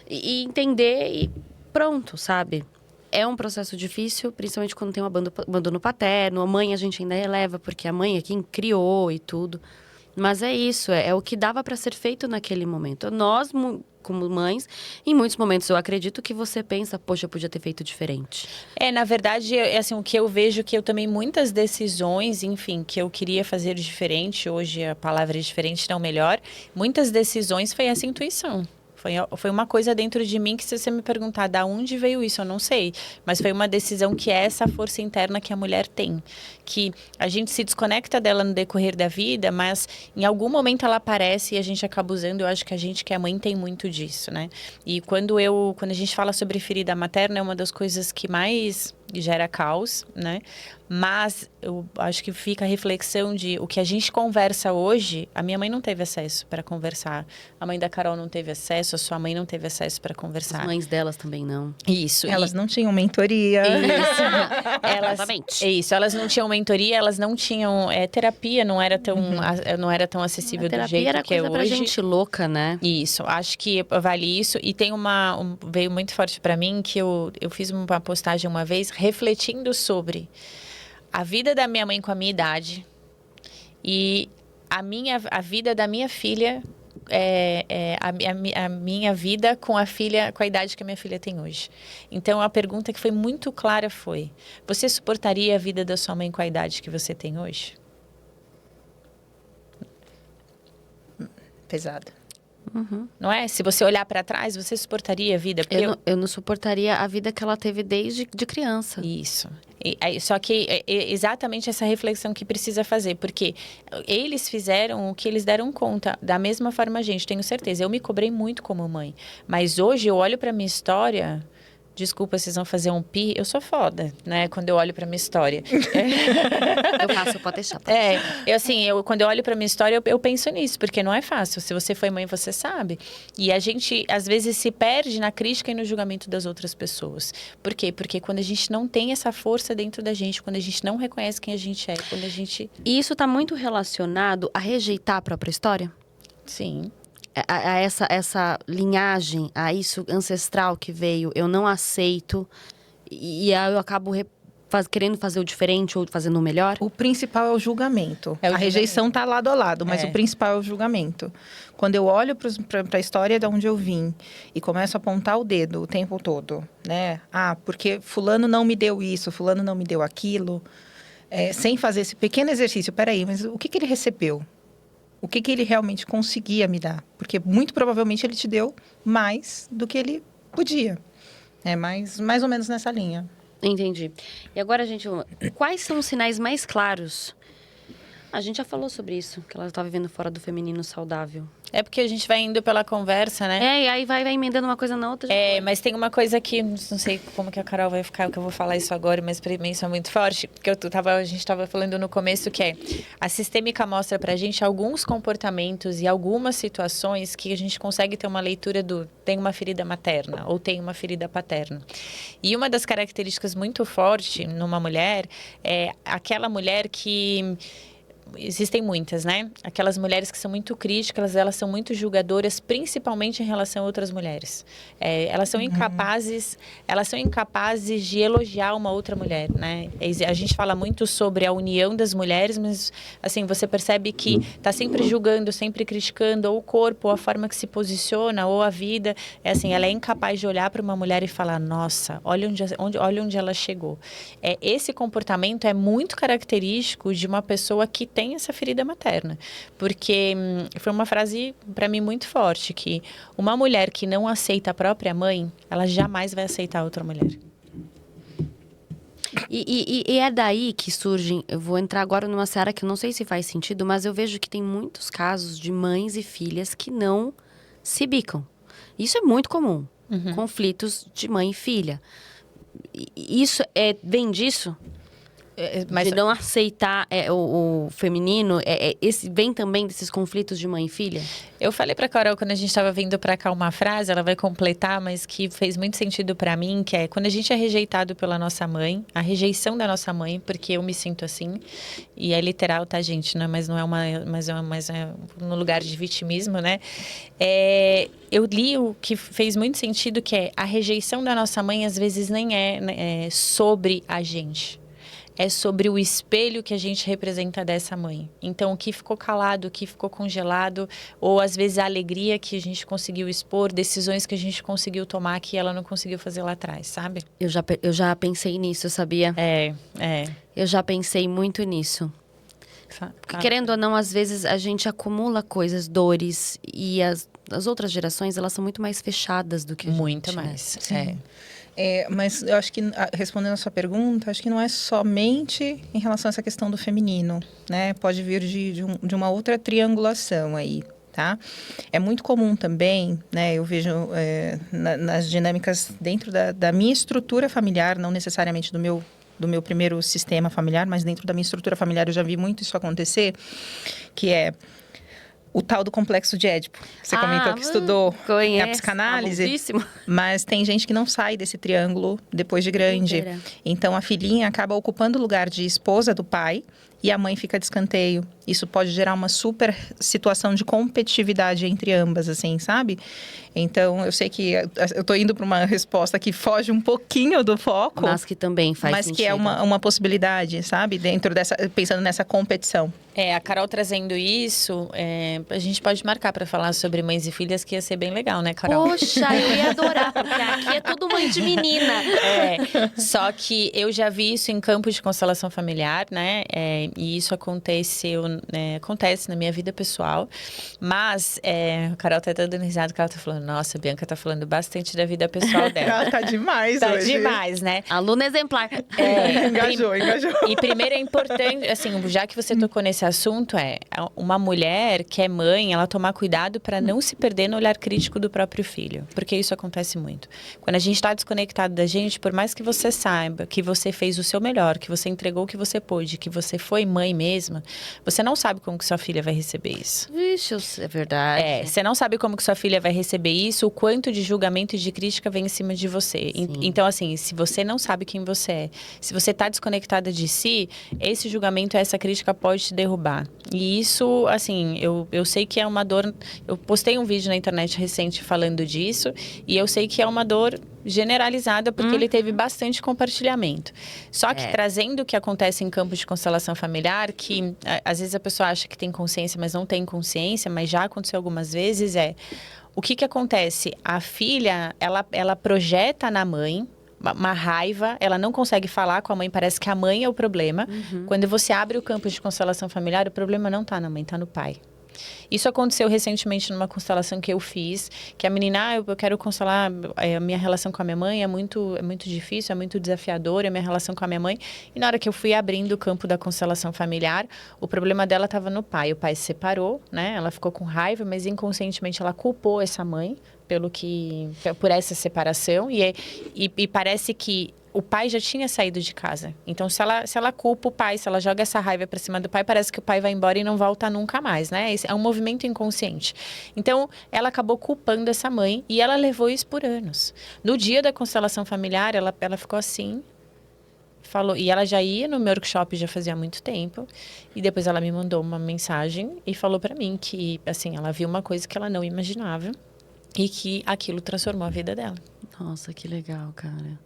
e entender e pronto, sabe? É um processo difícil, principalmente quando tem um abandono paterno. A mãe a gente ainda releva, porque a mãe é quem criou e tudo. Mas é isso, é o que dava para ser feito naquele momento. Nós, como mães, em muitos momentos eu acredito que você pensa, poxa, eu podia ter feito diferente. Na verdade, assim, o que eu vejo que eu tomei muitas decisões, enfim, que eu queria fazer diferente, hoje a palavra é diferente, não melhor, muitas decisões foi essa intuição. Foi uma coisa dentro de mim que, se você me perguntar de onde veio isso, eu não sei. Mas foi uma decisão que é essa força interna que a mulher tem. Que a gente se desconecta dela no decorrer da vida, mas em algum momento ela aparece e a gente acaba usando. Eu acho que a gente, que é mãe, tem muito disso, né? E quando a gente fala sobre ferida materna, é uma das coisas que mais gera caos, né? Mas eu acho que fica a reflexão de o que a gente conversa hoje. A minha mãe não teve acesso para conversar. A mãe da Carol não teve acesso. A sua mãe não teve acesso para conversar. As mães delas também não. Isso. Elas não tinham mentoria. Isso. Exatamente. Isso. Elas não tinham mentoria, elas não tinham terapia, não era tão acessível do jeito era que é coisa pra hoje. gente louca, né? Isso, acho que vale isso. E tem veio muito forte para mim que eu fiz uma postagem uma vez refletindo sobre a vida da minha mãe com a minha idade e a vida da minha filha, a minha vida com a idade que a minha filha tem hoje. Então, a pergunta que foi muito clara foi: você suportaria a vida da sua mãe com a idade que você tem hoje? Pesada. Uhum. Não é? Se você olhar para trás, você suportaria a vida? Porque Eu não suportaria a vida que ela teve desde de criança. Isso. Só que é exatamente essa reflexão que precisa fazer, porque eles fizeram o que eles deram conta, da mesma forma a gente, tenho certeza. Eu me cobrei muito como mãe, mas hoje eu olho para minha história. Desculpa, vocês vão fazer um pi. Eu sou foda, né? Quando eu olho pra minha história. Eu faço, pode deixar. Quando eu olho pra minha história, eu penso nisso, porque não é fácil. Se você foi mãe, você sabe. E a gente, às vezes, se perde na crítica e no julgamento das outras pessoas. Por quê? Porque quando a gente não tem essa força dentro da gente, quando a gente não reconhece quem a gente é, quando a gente... E isso tá muito relacionado a rejeitar a própria história? Sim. A essa linhagem, a isso ancestral que veio, eu não aceito e aí eu acabo querendo fazer o diferente ou fazendo o melhor? O principal é o julgamento. A rejeição está lado a lado, mas o principal é o julgamento. Quando eu olho para a história de onde eu vim e começo a apontar o dedo o tempo todo, né? Porque fulano não me deu isso, fulano não me deu aquilo, sem fazer esse pequeno exercício. Peraí, mas o que ele recebeu? O que ele realmente conseguia me dar? Porque muito provavelmente ele te deu mais do que ele podia. É mais ou menos nessa linha. Entendi. E agora, gente, quais são os sinais mais claros? A gente já falou sobre isso, que ela está vivendo fora do feminino saudável. É porque a gente vai indo pela conversa, né? E aí vai emendando uma coisa na outra. Mas tem uma coisa que, não sei como que a Carol vai ficar, que eu vou falar isso agora, mas pra mim isso é muito forte, porque a gente estava falando no começo que a sistêmica mostra pra gente alguns comportamentos e algumas situações que a gente consegue ter uma leitura tem uma ferida materna ou tem uma ferida paterna. E uma das características muito forte numa mulher é aquela mulher que... Existem muitas, né? Aquelas mulheres que são muito críticas, elas são muito julgadoras, principalmente em relação a outras mulheres. Elas são incapazes de elogiar uma outra mulher, né? A gente fala muito sobre a união das mulheres, mas assim, você percebe que está sempre julgando, sempre criticando ou o corpo, ou a forma que se posiciona, ou a vida. Ela é incapaz de olhar para uma mulher e falar: nossa, olha onde ela chegou. Esse comportamento é muito característico de uma pessoa que tem essa ferida materna, porque foi uma frase para mim muito forte, que uma mulher que não aceita a própria mãe, ela jamais vai aceitar outra mulher. E é daí que surgem, eu vou entrar agora numa seara que eu não sei se faz sentido, mas eu vejo que tem muitos casos de mães e filhas que não se bicam. Isso é muito comum, conflitos de mãe e filha. Isso vem disso? Mas de não aceitar o feminino, vem também desses conflitos de mãe e filha? eu falei pra Carol quando a gente estava vindo pra cá uma frase, ela vai completar, mas que fez muito sentido pra mim, que é quando a gente é rejeitado pela nossa mãe, a rejeição da nossa mãe, porque eu me sinto assim, e é literal, tá, gente? Mas não é mas é no lugar de vitimismo, né? Eu li o que fez muito sentido, que é a rejeição da nossa mãe às vezes nem é sobre a gente. É sobre o espelho que a gente representa dessa mãe. Então, o que ficou calado, o que ficou congelado, ou às vezes a alegria que a gente conseguiu expor, decisões que a gente conseguiu tomar que ela não conseguiu fazer lá atrás, sabe? Eu já pensei nisso, sabia? Eu já pensei muito nisso. Porque, querendo ou não, às vezes a gente acumula coisas, dores, e as outras gerações, elas são muito mais fechadas do que a gente. Muito mais. Sim. Mas eu acho que, respondendo a sua pergunta, acho que não é somente em relação a essa questão do feminino, né? Pode vir de uma outra triangulação aí, tá? É muito comum também, né? Eu vejo nas dinâmicas dentro da minha estrutura familiar, não necessariamente do meu primeiro sistema familiar, mas dentro da minha estrutura familiar eu já vi muito isso acontecer, que é o tal do complexo de Édipo. Você comentou que estudou a psicanálise, mas tem gente que não sai desse triângulo depois de grande. Inteira. Então, a filhinha acaba ocupando o lugar de esposa do pai e a mãe fica de escanteio. Isso pode gerar uma super situação de competitividade entre ambas, assim, sabe? Então, eu sei que eu tô indo para uma resposta que foge um pouquinho do foco. Mas que também faz mas sentido. Que é uma possibilidade, sabe? Dentro pensando nessa competição. A Carol trazendo isso, a gente pode marcar para falar sobre mães e filhas, que ia ser bem legal, né, Carol? Poxa, eu ia adorar, porque aqui é tudo mãe de menina. Só que eu já vi isso em campos de constelação familiar, né? E isso acontece na minha vida pessoal. Mas a Carol tá dando risada, que ela tá falando, nossa, a Bianca tá falando bastante da vida pessoal dela. Ela tá demais Tá hoje. demais, né? Aluna exemplar. Engajou. E primeiro é importante, assim, já que você tocou nesse assunto, uma mulher que é mãe, ela tomar cuidado para não se perder no olhar crítico do próprio filho. Porque isso acontece muito. Quando a gente está desconectado da gente, por mais que você saiba que você fez o seu melhor, que você entregou o que você pôde, que você foi mãe mesma, você não sabe como que sua filha vai receber isso. Vixe, é verdade. Você não sabe como que sua filha vai receber isso, o quanto de julgamento e de crítica vem em cima de você. Então, assim, se você não sabe quem você é, se você está desconectada de si, esse julgamento, essa crítica pode te derrubar. E isso, assim, eu sei que é uma dor. Eu postei um vídeo na internet recente falando disso, e eu sei que é uma dor generalizada, porque ele teve bastante compartilhamento. Só que trazendo o que acontece em campos de constelação familiar, que às vezes a pessoa acha que tem consciência, mas não tem consciência, mas já aconteceu algumas vezes, o que acontece? A filha, ela projeta na mãe uma raiva, ela não consegue falar com a mãe, parece que a mãe é o problema. Quando você abre o campo de constelação familiar, o problema não tá na mãe, tá no pai. Isso aconteceu recentemente numa constelação que eu fiz, que a menina, eu quero constelar, a minha relação com a minha mãe é muito difícil, é muito desafiadora, a minha relação com a minha mãe. E na hora que eu fui abrindo o campo da constelação familiar, o problema dela estava no pai. O pai se separou, né? Ela ficou com raiva, mas inconscientemente ela culpou essa mãe por essa separação. E parece que o pai já tinha saído de casa. Então, se ela culpa o pai, se ela joga essa raiva pra cima do pai, parece que o pai vai embora e não volta nunca mais, né? Esse é um movimento inconsciente. Então, ela acabou culpando essa mãe e ela levou isso por anos. No dia da constelação familiar, ela ficou assim, falou, e ela já ia no meu workshop já fazia muito tempo, e depois ela me mandou uma mensagem e falou pra mim que, assim, ela viu uma coisa que ela não imaginava e que aquilo transformou a vida dela. Nossa, que legal, cara.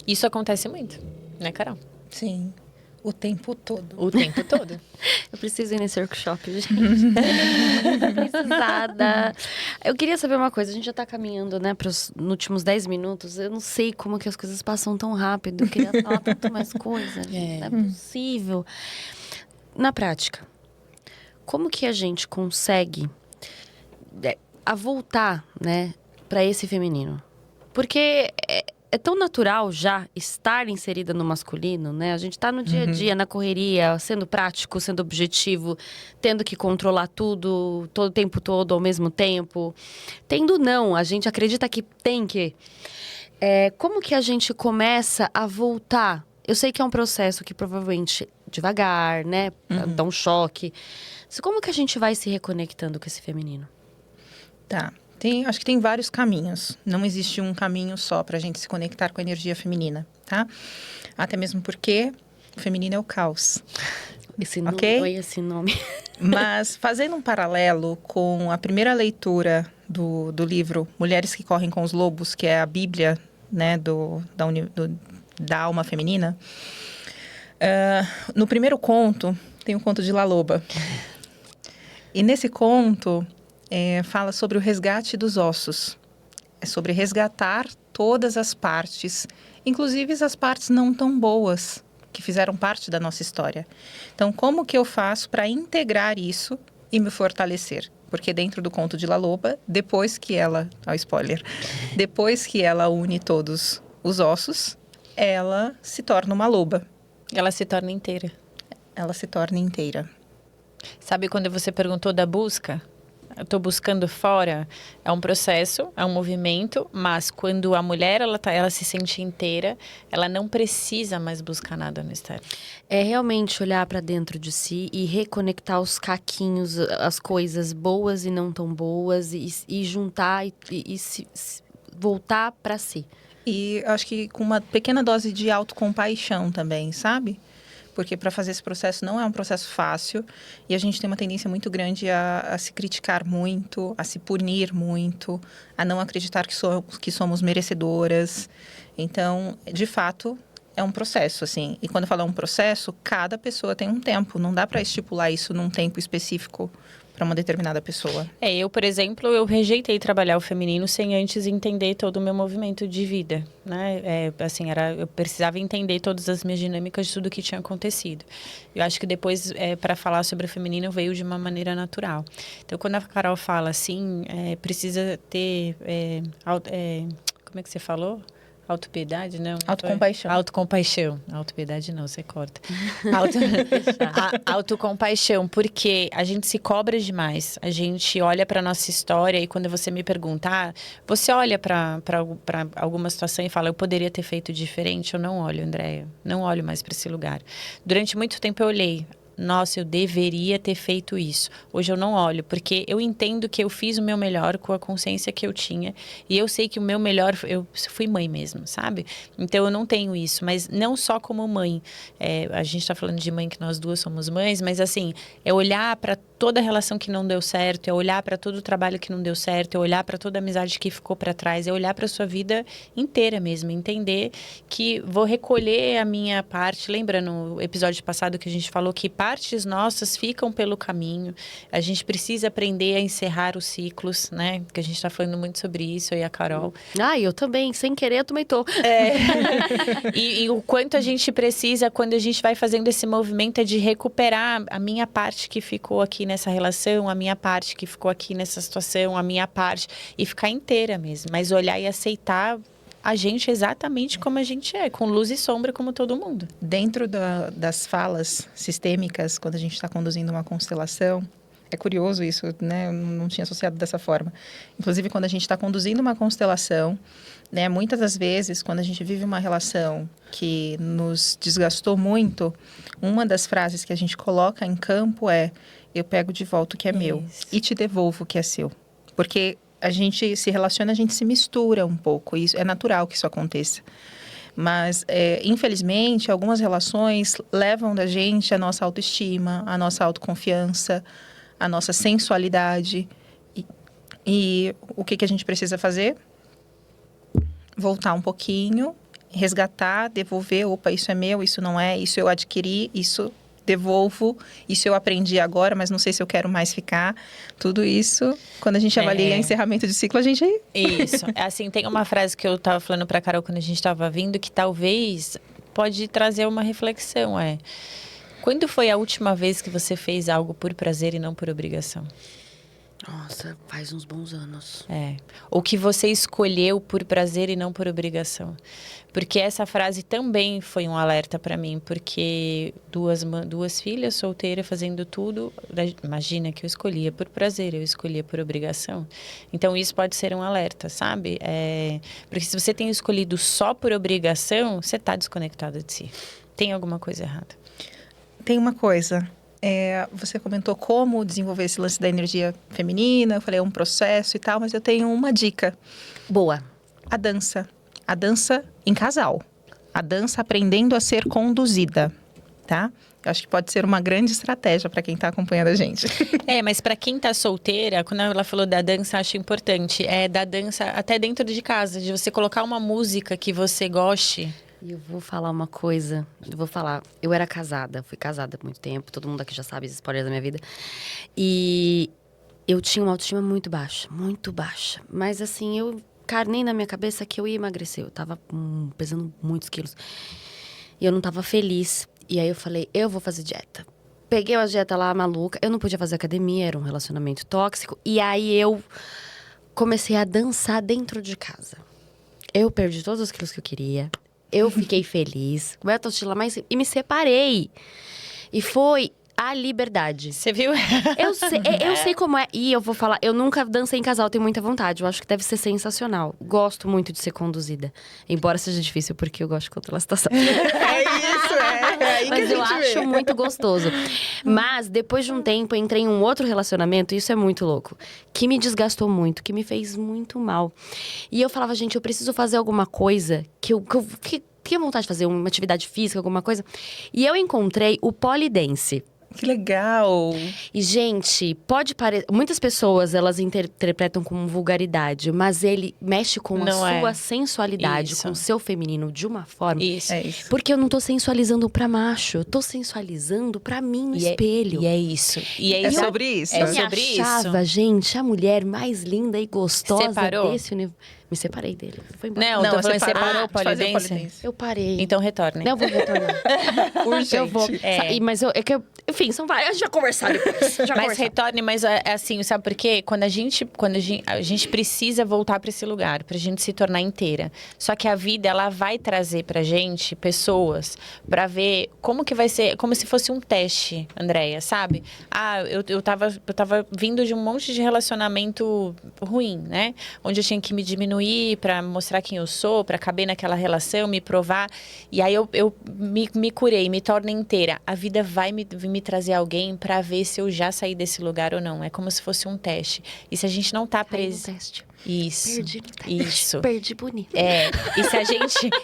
Isso acontece muito, né, Carol? Sim, o tempo todo. O tempo todo. Eu preciso ir nesse workshop, gente. Precisada. Eu queria saber uma coisa, a gente já tá caminhando, né, nos últimos 10 minutos. Eu não sei como que as coisas passam tão rápido. Eu queria falar tanto mais coisa. Não é possível. Na prática, como que a gente consegue voltar, né, para esse feminino? Porque é tão natural já estar inserida no masculino, né? A gente tá no dia a dia, na correria, sendo prático, sendo objetivo, tendo que controlar tudo, todo o tempo todo, ao mesmo tempo. Tendo não, a gente acredita que tem que. Como que a gente começa a voltar Eu sei que é um processo que provavelmente devagar, né? Dá um choque. Como que a gente vai se reconectando com esse feminino? Tá. Acho que tem vários caminhos. Não existe um caminho só para a gente se conectar com a energia feminina, tá? Até mesmo porque o feminino é o caos. Esse nome, Ok? esse nome. Mas fazendo um paralelo com a primeira leitura do livro Mulheres que Correm com os Lobos, que é a Bíblia, né, da alma feminina, no primeiro conto tem o conto de La Loba. E nesse conto fala sobre o resgate dos ossos. É sobre resgatar todas as partes, inclusive as partes não tão boas, que fizeram parte da nossa história. Então, como que eu faço para integrar isso e me fortalecer? Porque dentro do conto de La Loba, depois que ela une todos os ossos, ela se torna uma loba. Ela se torna inteira. Ela se torna inteira. Sabe quando você perguntou da busca? Eu estou buscando fora, é um processo, é um movimento, mas quando a mulher ela se sente inteira, ela não precisa mais buscar nada no externo. É realmente olhar para dentro de si e reconectar os caquinhos, as coisas boas e não tão boas, e juntar e voltar para si. E acho que com uma pequena dose de autocompaixão também, sabe? Porque para fazer esse processo não é um processo fácil e a gente tem uma tendência muito grande a se criticar muito, a se punir muito, a não acreditar que somos merecedoras. Então, de fato, é um processo, assim. E quando eu falo um processo, cada pessoa tem um tempo. Não dá para estipular isso num tempo específico para uma determinada pessoa. Eu, por exemplo, eu rejeitei trabalhar o feminino sem antes entender todo o meu movimento de vida, né? Eu precisava entender todas as minhas dinâmicas de tudo que tinha acontecido. Eu acho que depois, para falar sobre o feminino, veio de uma maneira natural. Então, quando a Carol fala assim, precisa ter... como é que você falou? Autopiedade, não? Autocompaixão. Autocompaixão. Autopiedade não, você corta. Autocompaixão, porque a gente se cobra demais. A gente olha para nossa história e quando você me pergunta, você olha para alguma situação e fala, eu poderia ter feito diferente? Eu não olho, Andréia. Não olho mais para esse lugar. Durante muito tempo eu olhei. Nossa, eu deveria ter feito isso. Hoje eu não olho, porque eu entendo que eu fiz o meu melhor com a consciência que eu tinha. E eu sei que o meu melhor, eu fui mãe mesmo, sabe? Então eu não tenho isso, mas não só como mãe. A gente está falando de mãe, que nós duas somos mães, mas assim, é olhar para toda a relação que não deu certo, é olhar para todo o trabalho que não deu certo, é olhar para toda a amizade que ficou para trás, é olhar para a sua vida inteira mesmo, entender que vou recolher a minha parte. Lembra no episódio passado que a gente falou que partes nossas ficam pelo caminho, a gente precisa aprender a encerrar os ciclos, né? Que a gente está falando muito sobre isso, eu e a Carol. Eu também, sem querer, eu também tô. E o quanto a gente precisa, quando a gente vai fazendo esse movimento, é de recuperar a minha parte que ficou aqui nessa relação, a minha parte que ficou aqui nessa situação, a minha parte, e ficar inteira mesmo, mas olhar e aceitar a gente exatamente como a gente é, com luz e sombra como todo mundo. Dentro das falas sistêmicas, quando a gente está conduzindo uma constelação, é curioso isso, né? Eu não tinha associado dessa forma. Inclusive, quando a gente está conduzindo uma constelação, né? Muitas das vezes, quando a gente vive uma relação que nos desgastou muito, uma das frases que a gente coloca em campo é: eu pego de volta o que é meu e te devolvo o que é seu. Porque a gente se relaciona, a gente se mistura um pouco. Isso é natural que isso aconteça. Mas, infelizmente, algumas relações levam da gente a nossa autoestima, a nossa autoconfiança, a nossa sensualidade. E o que a gente precisa fazer? Voltar um pouquinho, resgatar, devolver. Opa, isso é meu, isso não é, isso eu adquiri, isso devolvo, isso eu aprendi agora, mas não sei se eu quero mais ficar. Tudo isso, quando a gente avalia encerramento de ciclo, a gente... Isso. Assim, tem uma frase que eu estava falando para a Carol quando a gente estava vindo, que talvez pode trazer uma reflexão, quando foi a última vez que você fez algo por prazer e não por obrigação? Nossa, faz uns bons anos. O que você escolheu por prazer e não por obrigação. Porque essa frase também foi um alerta para mim, porque duas filhas solteiras fazendo tudo, imagina que eu escolhia por prazer, eu escolhia por obrigação. Então isso pode ser um alerta, sabe? Porque se você tem escolhido só por obrigação, você está desconectado de si. Tem alguma coisa errada. Tem uma coisa. Você comentou como desenvolver esse lance da energia feminina. Eu falei, é um processo e tal, mas eu tenho uma dica. Boa. A dança. A dança em casal. A dança aprendendo a ser conduzida, tá? Eu acho que pode ser uma grande estratégia para quem está acompanhando a gente. Mas para quem tá solteira, quando ela falou da dança, acho importante. Da dança até dentro de casa, de você colocar uma música que você goste. E eu vou falar uma coisa. Eu era casada, fui casada há muito tempo. Todo mundo aqui já sabe as spoilers da minha vida. E eu tinha uma autoestima muito baixa, muito baixa. Mas assim, eu carnei na minha cabeça que eu ia emagrecer. Eu tava pesando muitos quilos. E eu não tava feliz. E aí eu falei, eu vou fazer dieta. Peguei uma dieta lá maluca. Eu não podia fazer academia, era um relacionamento tóxico. E aí eu comecei a dançar dentro de casa. Eu perdi todos os quilos que eu queria. Eu fiquei feliz, com a autoestima mais... E me separei. E foi a liberdade. Você viu? Eu sei como é. E eu vou falar, eu nunca dancei em casal, tenho muita vontade. Eu acho que deve ser sensacional. Gosto muito de ser conduzida. Embora seja difícil, porque eu gosto de controlar a situação. Aí Mas eu acho muito gostoso. Mas, depois de um tempo, eu entrei em um outro relacionamento, e isso é muito louco, que me desgastou muito, que me fez muito mal. E eu falava, gente, eu preciso fazer alguma coisa que tinha vontade de fazer, uma atividade física, alguma coisa. E eu encontrei o polidense. Que legal! E, gente, pode parecer... Muitas pessoas, elas interpretam como vulgaridade, mas ele mexe com a sua sensualidade, Isso. com o seu feminino, de uma forma... Isso. É isso. Porque eu não tô sensualizando pra macho, eu tô sensualizando pra mim no espelho. E é isso. E É isso. sobre isso. Eu É me sobre isso. achava, gente, a mulher mais linda e gostosa Separou? desse universo. Me separei dele. Foi embora. Não, tô falando, separar separou o de fazer o polidense? Eu parei. Então retorne. Não, eu vou retornar. Urgente. Eu vou. Mas enfim, são várias. A gente vai conversar depois. Mas retorne, mas é assim, sabe por quê? Quando a gente precisa voltar para esse lugar, pra gente se tornar inteira. Só que a vida, ela vai trazer pra gente pessoas pra ver como que vai ser, como se fosse um teste, Andréia, sabe? Eu tava vindo de um monte de relacionamento ruim, né? Onde eu tinha que me diminuir pra mostrar quem eu sou, pra caber naquela relação, me provar. E aí eu me curei, me torno inteira. A vida vai me trazer alguém pra ver se eu já saí desse lugar ou não. É como se fosse um teste. E se a gente não tá preso... Isso. Perdi no teste. Isso. Perdi bonito.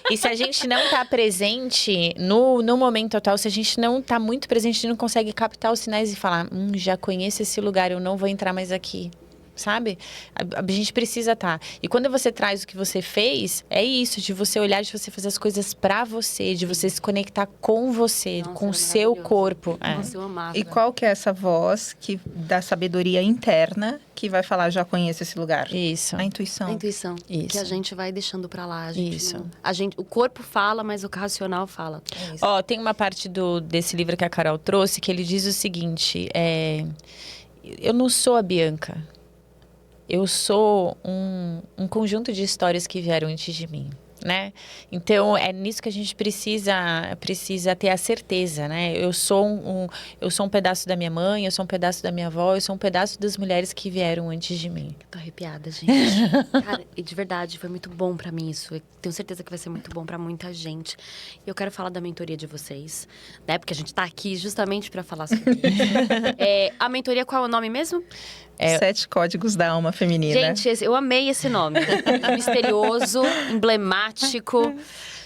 E se a gente não tá presente no momento atual, se a gente não tá muito presente, a gente não consegue captar os sinais e falar, já conheço esse lugar, eu não vou entrar mais aqui. Sabe? A gente precisa estar. E quando você traz o que você fez, é isso, de você olhar, de você fazer as coisas pra você, de você se conectar com você, com o seu corpo. Nossa, eu amava. E qual que é essa voz da sabedoria interna que vai falar, já conheço esse lugar? Isso. A intuição. A intuição. Isso. Que a gente vai deixando pra lá. A gente Isso. o corpo fala, mas o racional fala. É isso. Tem uma parte desse livro que a Carol trouxe que ele diz o seguinte: eu não sou a Bianca. Eu sou um conjunto de histórias que vieram antes de mim, né? Então, é nisso que a gente precisa ter a certeza, né? Eu sou um pedaço da minha mãe, eu sou um pedaço da minha avó, eu sou um pedaço das mulheres que vieram antes de mim. Tô arrepiada, gente. Cara, e de verdade, foi muito bom pra mim isso. Eu tenho certeza que vai ser muito bom pra muita gente. E eu quero falar da mentoria de vocês, né? Porque a gente tá aqui justamente pra falar sobre isso. A mentoria, qual é o nome mesmo? 7 códigos da alma feminina. Gente, eu amei esse nome. Misterioso, emblemático.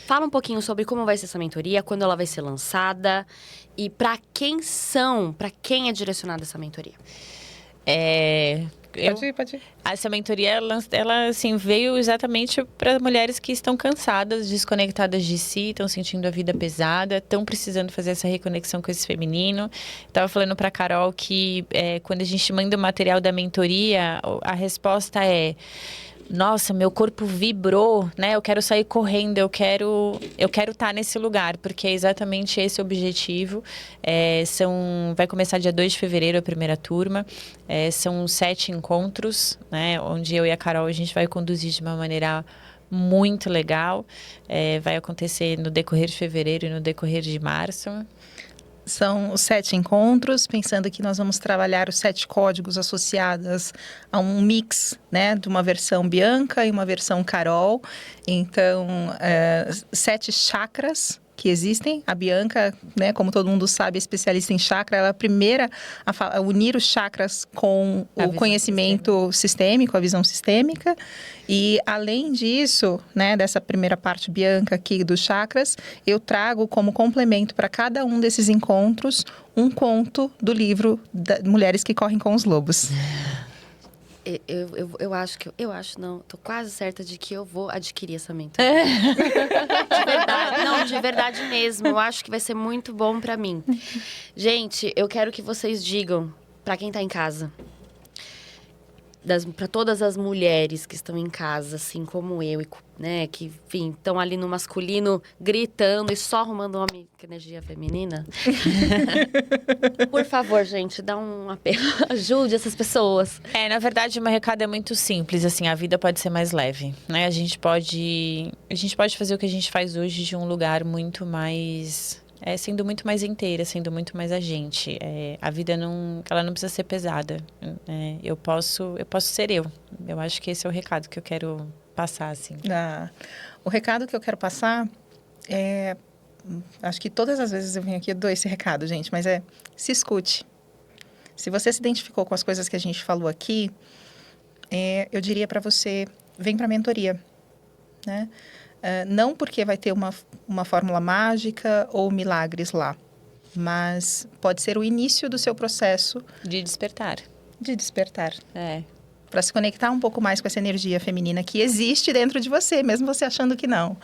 Fala um pouquinho sobre como vai ser essa mentoria, quando ela vai ser lançada e pra quem é direcionada essa mentoria. Pode ir. Essa mentoria, ela assim, veio exatamente para mulheres que estão cansadas, desconectadas de si, estão sentindo a vida pesada, estão precisando fazer essa reconexão com esse feminino. Estava falando para Carol que quando a gente manda o material da mentoria, a resposta é: nossa, meu corpo vibrou, né? Eu quero sair correndo, eu quero estar nesse lugar, porque é exatamente esse o objetivo. Vai começar dia 2 de fevereiro a primeira turma. São 7 encontros, né? Onde eu e a Carol a gente vai conduzir de uma maneira muito legal. Vai acontecer no decorrer de fevereiro e no decorrer de março. São os 7 encontros, pensando que nós vamos trabalhar os 7 códigos associados a um mix, né, de uma versão Bianca e uma versão Carol. Então, 7 chakras que existem. A Bianca, né, como todo mundo sabe, é especialista em chakra, ela é a primeira a unir os chakras com o conhecimento sistêmico, a visão sistêmica. E, além disso, né, dessa primeira parte Bianca aqui dos chakras, eu trago como complemento para cada um desses encontros um conto do livro Mulheres que Correm com os Lobos. Eu acho não, tô quase certa de que eu vou adquirir essa mentoria. De verdade, não, de verdade mesmo. Eu acho que vai ser muito bom pra mim. Gente, eu quero que vocês digam pra quem tá em casa, para todas as mulheres que estão em casa, assim como eu, né, que, enfim, estão ali no masculino gritando e só arrumando homem com energia feminina. Por favor, gente, dá um apelo, ajude essas pessoas. Na verdade, o meu recado é muito simples, assim, a vida pode ser mais leve, né? A gente pode fazer o que a gente faz hoje de um lugar muito mais... sendo muito mais inteira, sendo muito mais a gente. A vida ela não precisa ser pesada. Eu posso ser eu. Eu acho que esse é o recado que eu quero passar, assim. O recado que eu quero passar acho que todas as vezes eu venho aqui, eu dou esse recado, gente, mas se escute. Se você se identificou com as coisas que a gente falou aqui, eu diria para você, vem para a mentoria, né? Não porque vai ter uma fórmula mágica ou milagres lá, mas pode ser o início do seu processo de despertar. Para se conectar um pouco mais com essa energia feminina que existe dentro de você, mesmo você achando que não.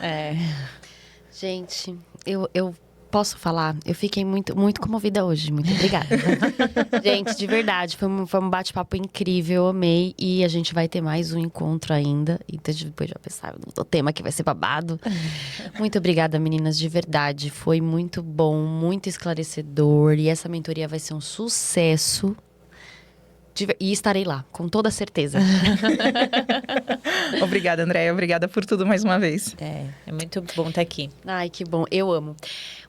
Gente, eu posso falar? Eu fiquei muito, muito comovida hoje. Muito obrigada. Gente, de verdade, foi um bate-papo incrível, eu amei. E a gente vai ter mais um encontro ainda. Então, depois já pensar no tema que vai ser babado. Muito obrigada, meninas, de verdade. Foi muito bom, muito esclarecedor. E essa mentoria vai ser um sucesso. E estarei lá, com toda certeza. Obrigada, Andréia. Obrigada por tudo mais uma vez. É muito bom estar aqui. Ai, que bom. Eu amo.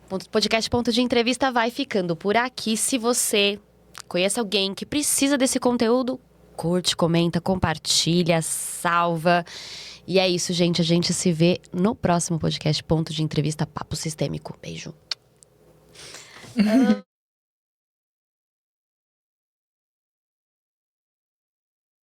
O podcast Ponto de Entrevista vai ficando por aqui. Se você conhece alguém que precisa desse conteúdo, curte, comenta, compartilha, salva. E é isso, gente. A gente se vê no próximo podcast Ponto de Entrevista Papo Sistêmico. Beijo.